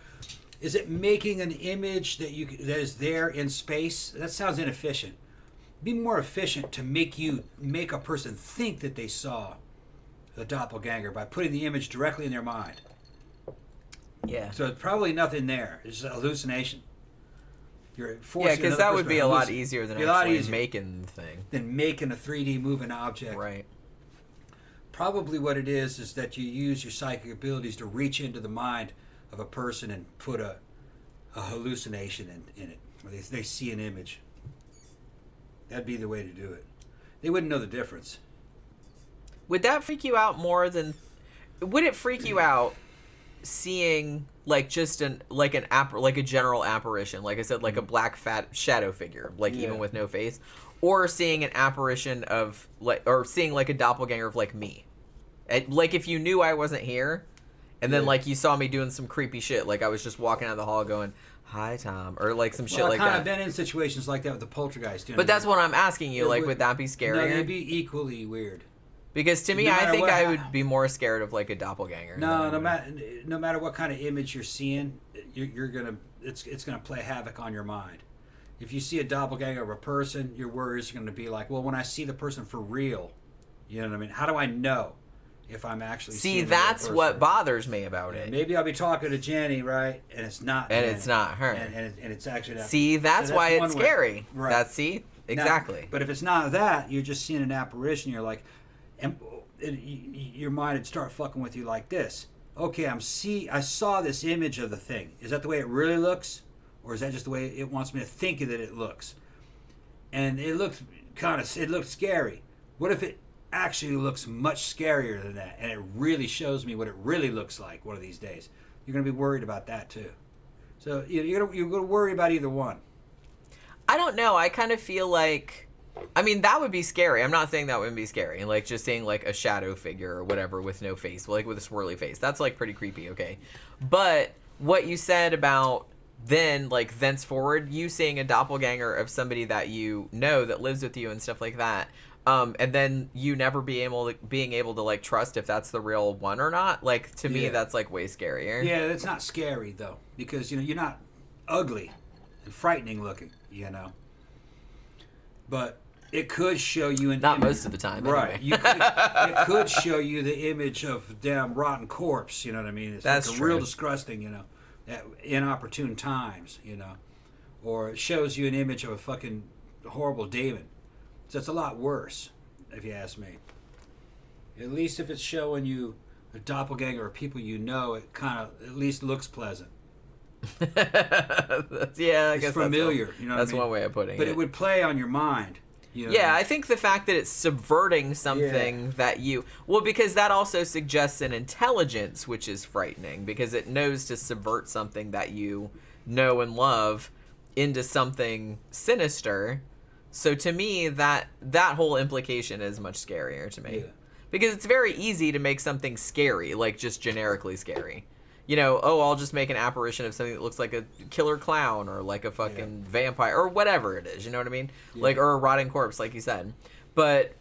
Is it making an image that is there in space? That sounds inefficient. Be more efficient to make a person think that they saw the doppelganger by putting the image directly in their mind. Yeah. So it's probably nothing there. It's just a hallucination. You're forcing yeah, because that would be a lot easier than actually making the thing. Than making a 3D moving object. Right. Probably what it is that you use your psychic abilities to reach into the mind of a person and put a hallucination in it, where they see an image. That'd be the way to do it. They wouldn't know the difference. Would that freak you out more than... Would it freak you out seeing like just a general apparition, like I said, like a black fat shadow figure, like even with no face, or seeing an apparition of or seeing like a doppelganger of like me, like if you knew I wasn't here, and then like you saw me doing some creepy shit, like I was just walking out of the hall going, "Hi, Tom," or like some shit like that. I've kind of been in situations like that with the poltergeist. But that's what I'm asking you. Like, would that be scarier? No, it'd be equally weird. Because to me, I think I would be more scared of like a doppelganger. No matter what kind of image you're seeing, it's gonna play havoc on your mind. If you see a doppelganger of a person, your worries are gonna be like, well, when I see the person for real, you know what I mean? How do I know if I'm actually seeing that's what bothers me about it. Maybe I'll be talking to Jenny, right? And it's not. And Jenny. It's not her. And it's actually not. See, that's why it's scary. Right. Exactly. Now, but if it's not that, you're just seeing an apparition. You're like. And your mind would start fucking with you like this. Okay, I saw this image of the thing. Is that the way it really looks? Or is that just the way it wants me to think that it looks? And it looked scary. What if it actually looks much scarier than that, and it really shows me what it really looks like one of these days? You're going to be worried about that too. So you're going to worry about either one. I don't know. I kind of feel like, I mean, that would be scary. I'm not saying that wouldn't be scary. Like, just seeing, like, a shadow figure or whatever with no face, like, with a swirly face. That's, like, pretty creepy, okay? But what you said about then, like, thenceforward, you seeing a doppelganger of somebody that you know that lives with you and stuff like that, and then you never being able to, like, trust if that's the real one or not, like, to me, that's, like, way scarier. Yeah, it's not scary, though, because, you know, you're not ugly and frightening looking, you know? But it could show you an not image. Most of the time, right? Anyway. It could show you the image of a damn rotten corpse. You know what I mean? It's That's like true. Real disgusting. You know, at inopportune times. You know, or it shows you an image of a fucking horrible demon. So it's a lot worse, if you ask me. At least if it's showing you a doppelganger or people you know, it kind of at least looks pleasant. Yeah, I it's guess familiar. You know, that's what I mean? one way of putting it. But it would play on your mind. You know yeah, I think the fact that it's subverting something that because that also suggests an intelligence, which is frightening, because it knows to subvert something that you know and love into something sinister. So to me, that whole implication is much scarier to me. Yeah. Because it's very easy to make something scary, like just generically scary. You know, I'll just make an apparition of something that looks like a killer clown or like a fucking vampire or whatever it is. You know what I mean? Yeah. Like, or a rotting corpse, like you said. But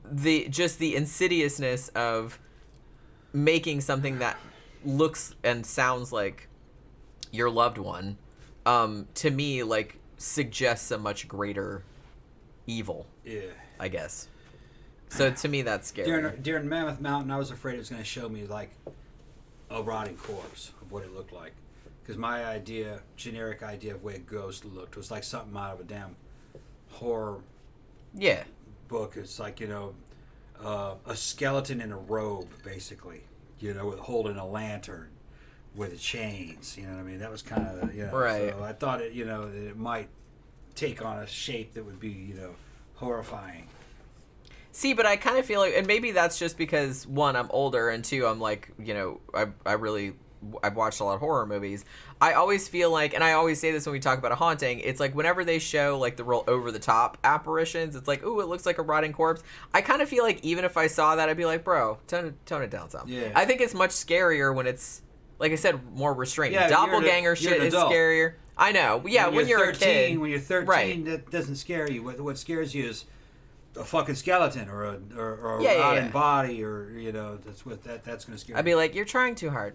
the insidiousness of making something that looks and sounds like your loved one, to me, like, suggests a much greater evil. Yeah, I guess. So to me, that's scary. During Mammoth Mountain, I was afraid it was going to show me like a rotting corpse of what it looked like, because my generic idea of the way a ghost looked was like something out of a damn horror book. It's like, you know, a skeleton in a robe, basically, you know, with holding a lantern with chains. You know what I mean? That was kind of, you know, right. So I thought it, you know, that it might take on a shape that would be, you know, horrifying. See, but I kind of feel like, and maybe that's just because, one, I'm older, and two, I'm like, you know, I've watched a lot of horror movies. I always feel like, and I always say this when we talk about a haunting, it's like whenever they show like the real over-the-top apparitions, it's like, ooh, it looks like a rotting corpse. I kind of feel like even if I saw that, I'd be like, bro, tone it down some. Yeah. I think it's much scarier when it's, like I said, more restrained. Yeah, Doppelganger shit is scarier. I know. Yeah, when you're 13, a kid. When you're 13, right. That doesn't scare you. What scares you is a fucking skeleton or a rotting body, or, you know, that's going to scare you. I'd be like, you're trying too hard.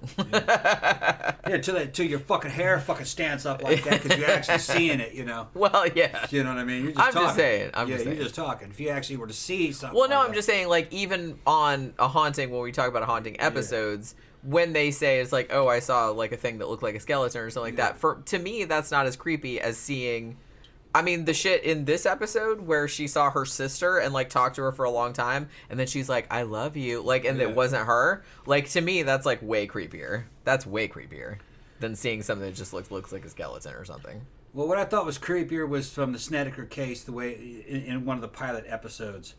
Till your fucking hair fucking stands up like that because you're actually seeing it, you know. Well, yeah. You know what I mean? You're just I'm talking. just saying. You're just talking. If you actually were to see something. Well, no, like I'm just saying, like, even on a haunting, when we talk about a haunting episodes, when they say it's like, oh, I saw like a thing that looked like a skeleton or something like that. To me, that's not as creepy as seeing. I mean, the shit in this episode where she saw her sister and, like, talked to her for a long time, and then she's like, I love you, like, and it wasn't her. Like, to me, that's, like, way creepier. That's way creepier than seeing something that just looks like a skeleton or something. Well, what I thought was creepier was from the Snedeker case, the way, in one of the pilot episodes,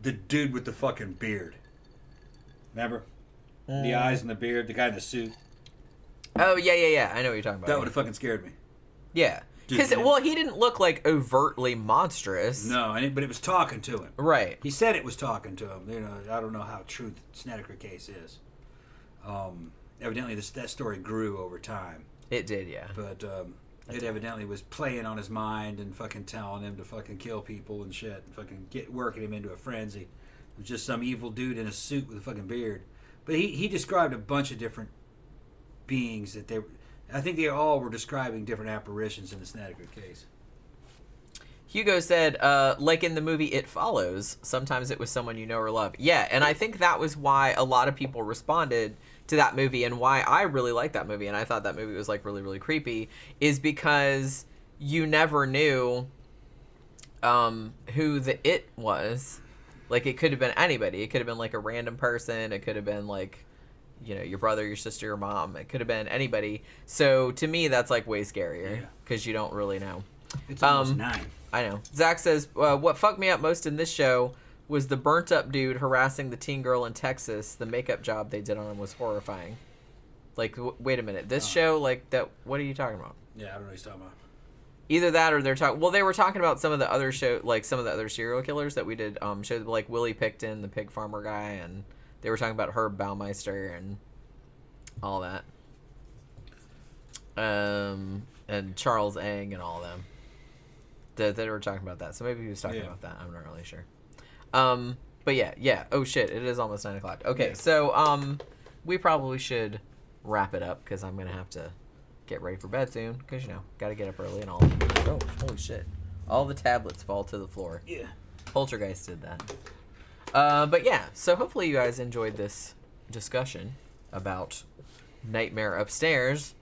the dude with the fucking beard. Remember? The eyes and the beard, the guy in the suit. Oh, yeah. I know what you're talking about. That would have fucking scared me. Yeah. Because, well, he didn't look, like, overtly monstrous. No, but it was talking to him. Right. He said it was talking to him. You know, I don't know how true the Snedeker case is. Evidently, that story grew over time. It did, yeah. But it evidently was playing on his mind and fucking telling him to fucking kill people and shit. And fucking working him into a frenzy. It was just some evil dude in a suit with a fucking beard. But he described a bunch of different beings that I think they all were describing different apparitions in the Snedeker case. Hugo said, like in the movie It Follows, sometimes it was someone you know or love. Yeah, and I think that was why a lot of people responded to that movie, and why I really liked that movie, and I thought that movie was, like, really, really creepy, is because you never knew who the it was. Like, it could have been anybody. It could have been, like, a random person. It could have been, like, you know, your brother, your sister, your mom. It could have been anybody. So to me, that's, like, way scarier because you don't really know. It's almost 9. I know. Zach says, what fucked me up most in this show was the burnt up dude harassing the teen girl in Texas. The makeup job they did on him was horrifying. Like, wait a minute. This show, like, that, what are you talking about? Yeah, I don't know what he's talking about. Either that or they're talking, well, they were talking about some of the other show, like, some of the other serial killers that we did, shows like Willie Picton, the pig farmer guy, and they were talking about Herb Baumeister and all that. And Charles Ang and all of them. They were talking about that. So maybe he was talking about that. I'm not really sure. But yeah. Oh shit, it is almost 9 o'clock. Okay, so we probably should wrap it up because I'm gonna have to get ready for bed soon because gotta get up early and all. Oh, holy shit! All the tablets fall to the floor. Yeah. Poltergeist did that. But yeah, so hopefully you guys enjoyed this discussion about Nightmare Upstairs.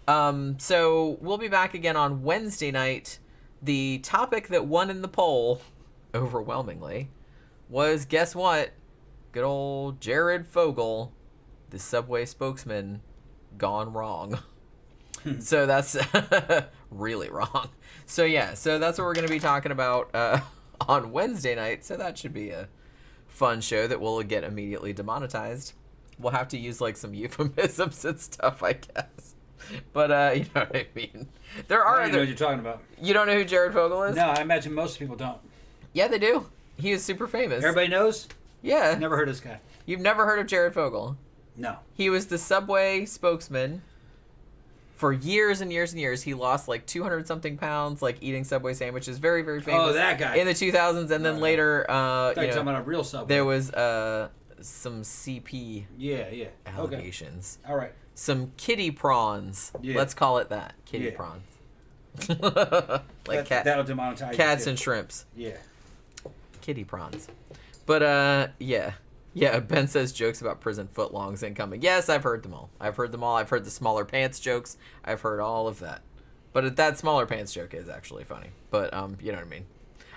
So we'll be back again on Wednesday night. The topic that won in the poll, overwhelmingly, was, guess what? Good old Jared Fogle, the Subway spokesman, gone wrong. So that's really wrong. So yeah, so that's what we're going to be talking about on Wednesday night. So that should be a fun show that will get immediately demonetized. We'll have to use like some euphemisms and stuff, I guess. But you know what I mean. There are I don't know what you're talking about. You don't know who Jared Fogle is? No, I imagine most people don't. Yeah, they do. He is super famous. Everybody knows? Yeah. Never heard of this guy. You've never heard of Jared Fogle? No. He was the Subway spokesman for years and years and years. He lost like 200-something pounds, like eating Subway sandwiches. Very, very famous. Oh, that guy. In the 2000s, and then later, I thought you were talking about a real Subway. there was some CP allegations. Okay. All right. Some kitty prawns. Yeah. Let's call it that. Kitty prawns. Like that'll demonetize cats and shrimps. Yeah. Kitty prawns. But yeah, Ben says jokes about prison footlongs incoming. Yes, I've heard them all. I've heard the smaller pants jokes. I've heard all of that. But that smaller pants joke is actually funny. But you know what I mean.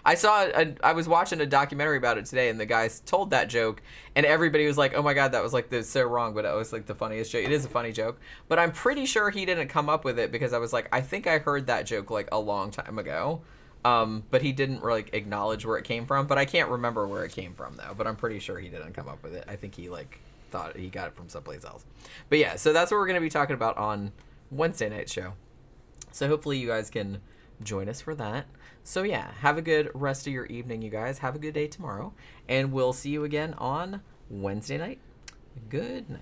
I was watching a documentary about it today, and the guys told that joke, and everybody was like, "Oh my god, that was like so wrong," but it was like the funniest joke. It is a funny joke, but I'm pretty sure he didn't come up with it because I was like, I think I heard that joke like a long time ago, but he didn't like acknowledge where it came from. But I can't remember where it came from though. But I'm pretty sure he didn't come up with it. I think he like thought he got it from someplace else. But yeah, so that's what we're gonna be talking about on Wednesday night show. So hopefully you guys can join us for that. So yeah, have a good rest of your evening, you guys. Have a good day tomorrow. And we'll see you again on Wednesday night. Good night.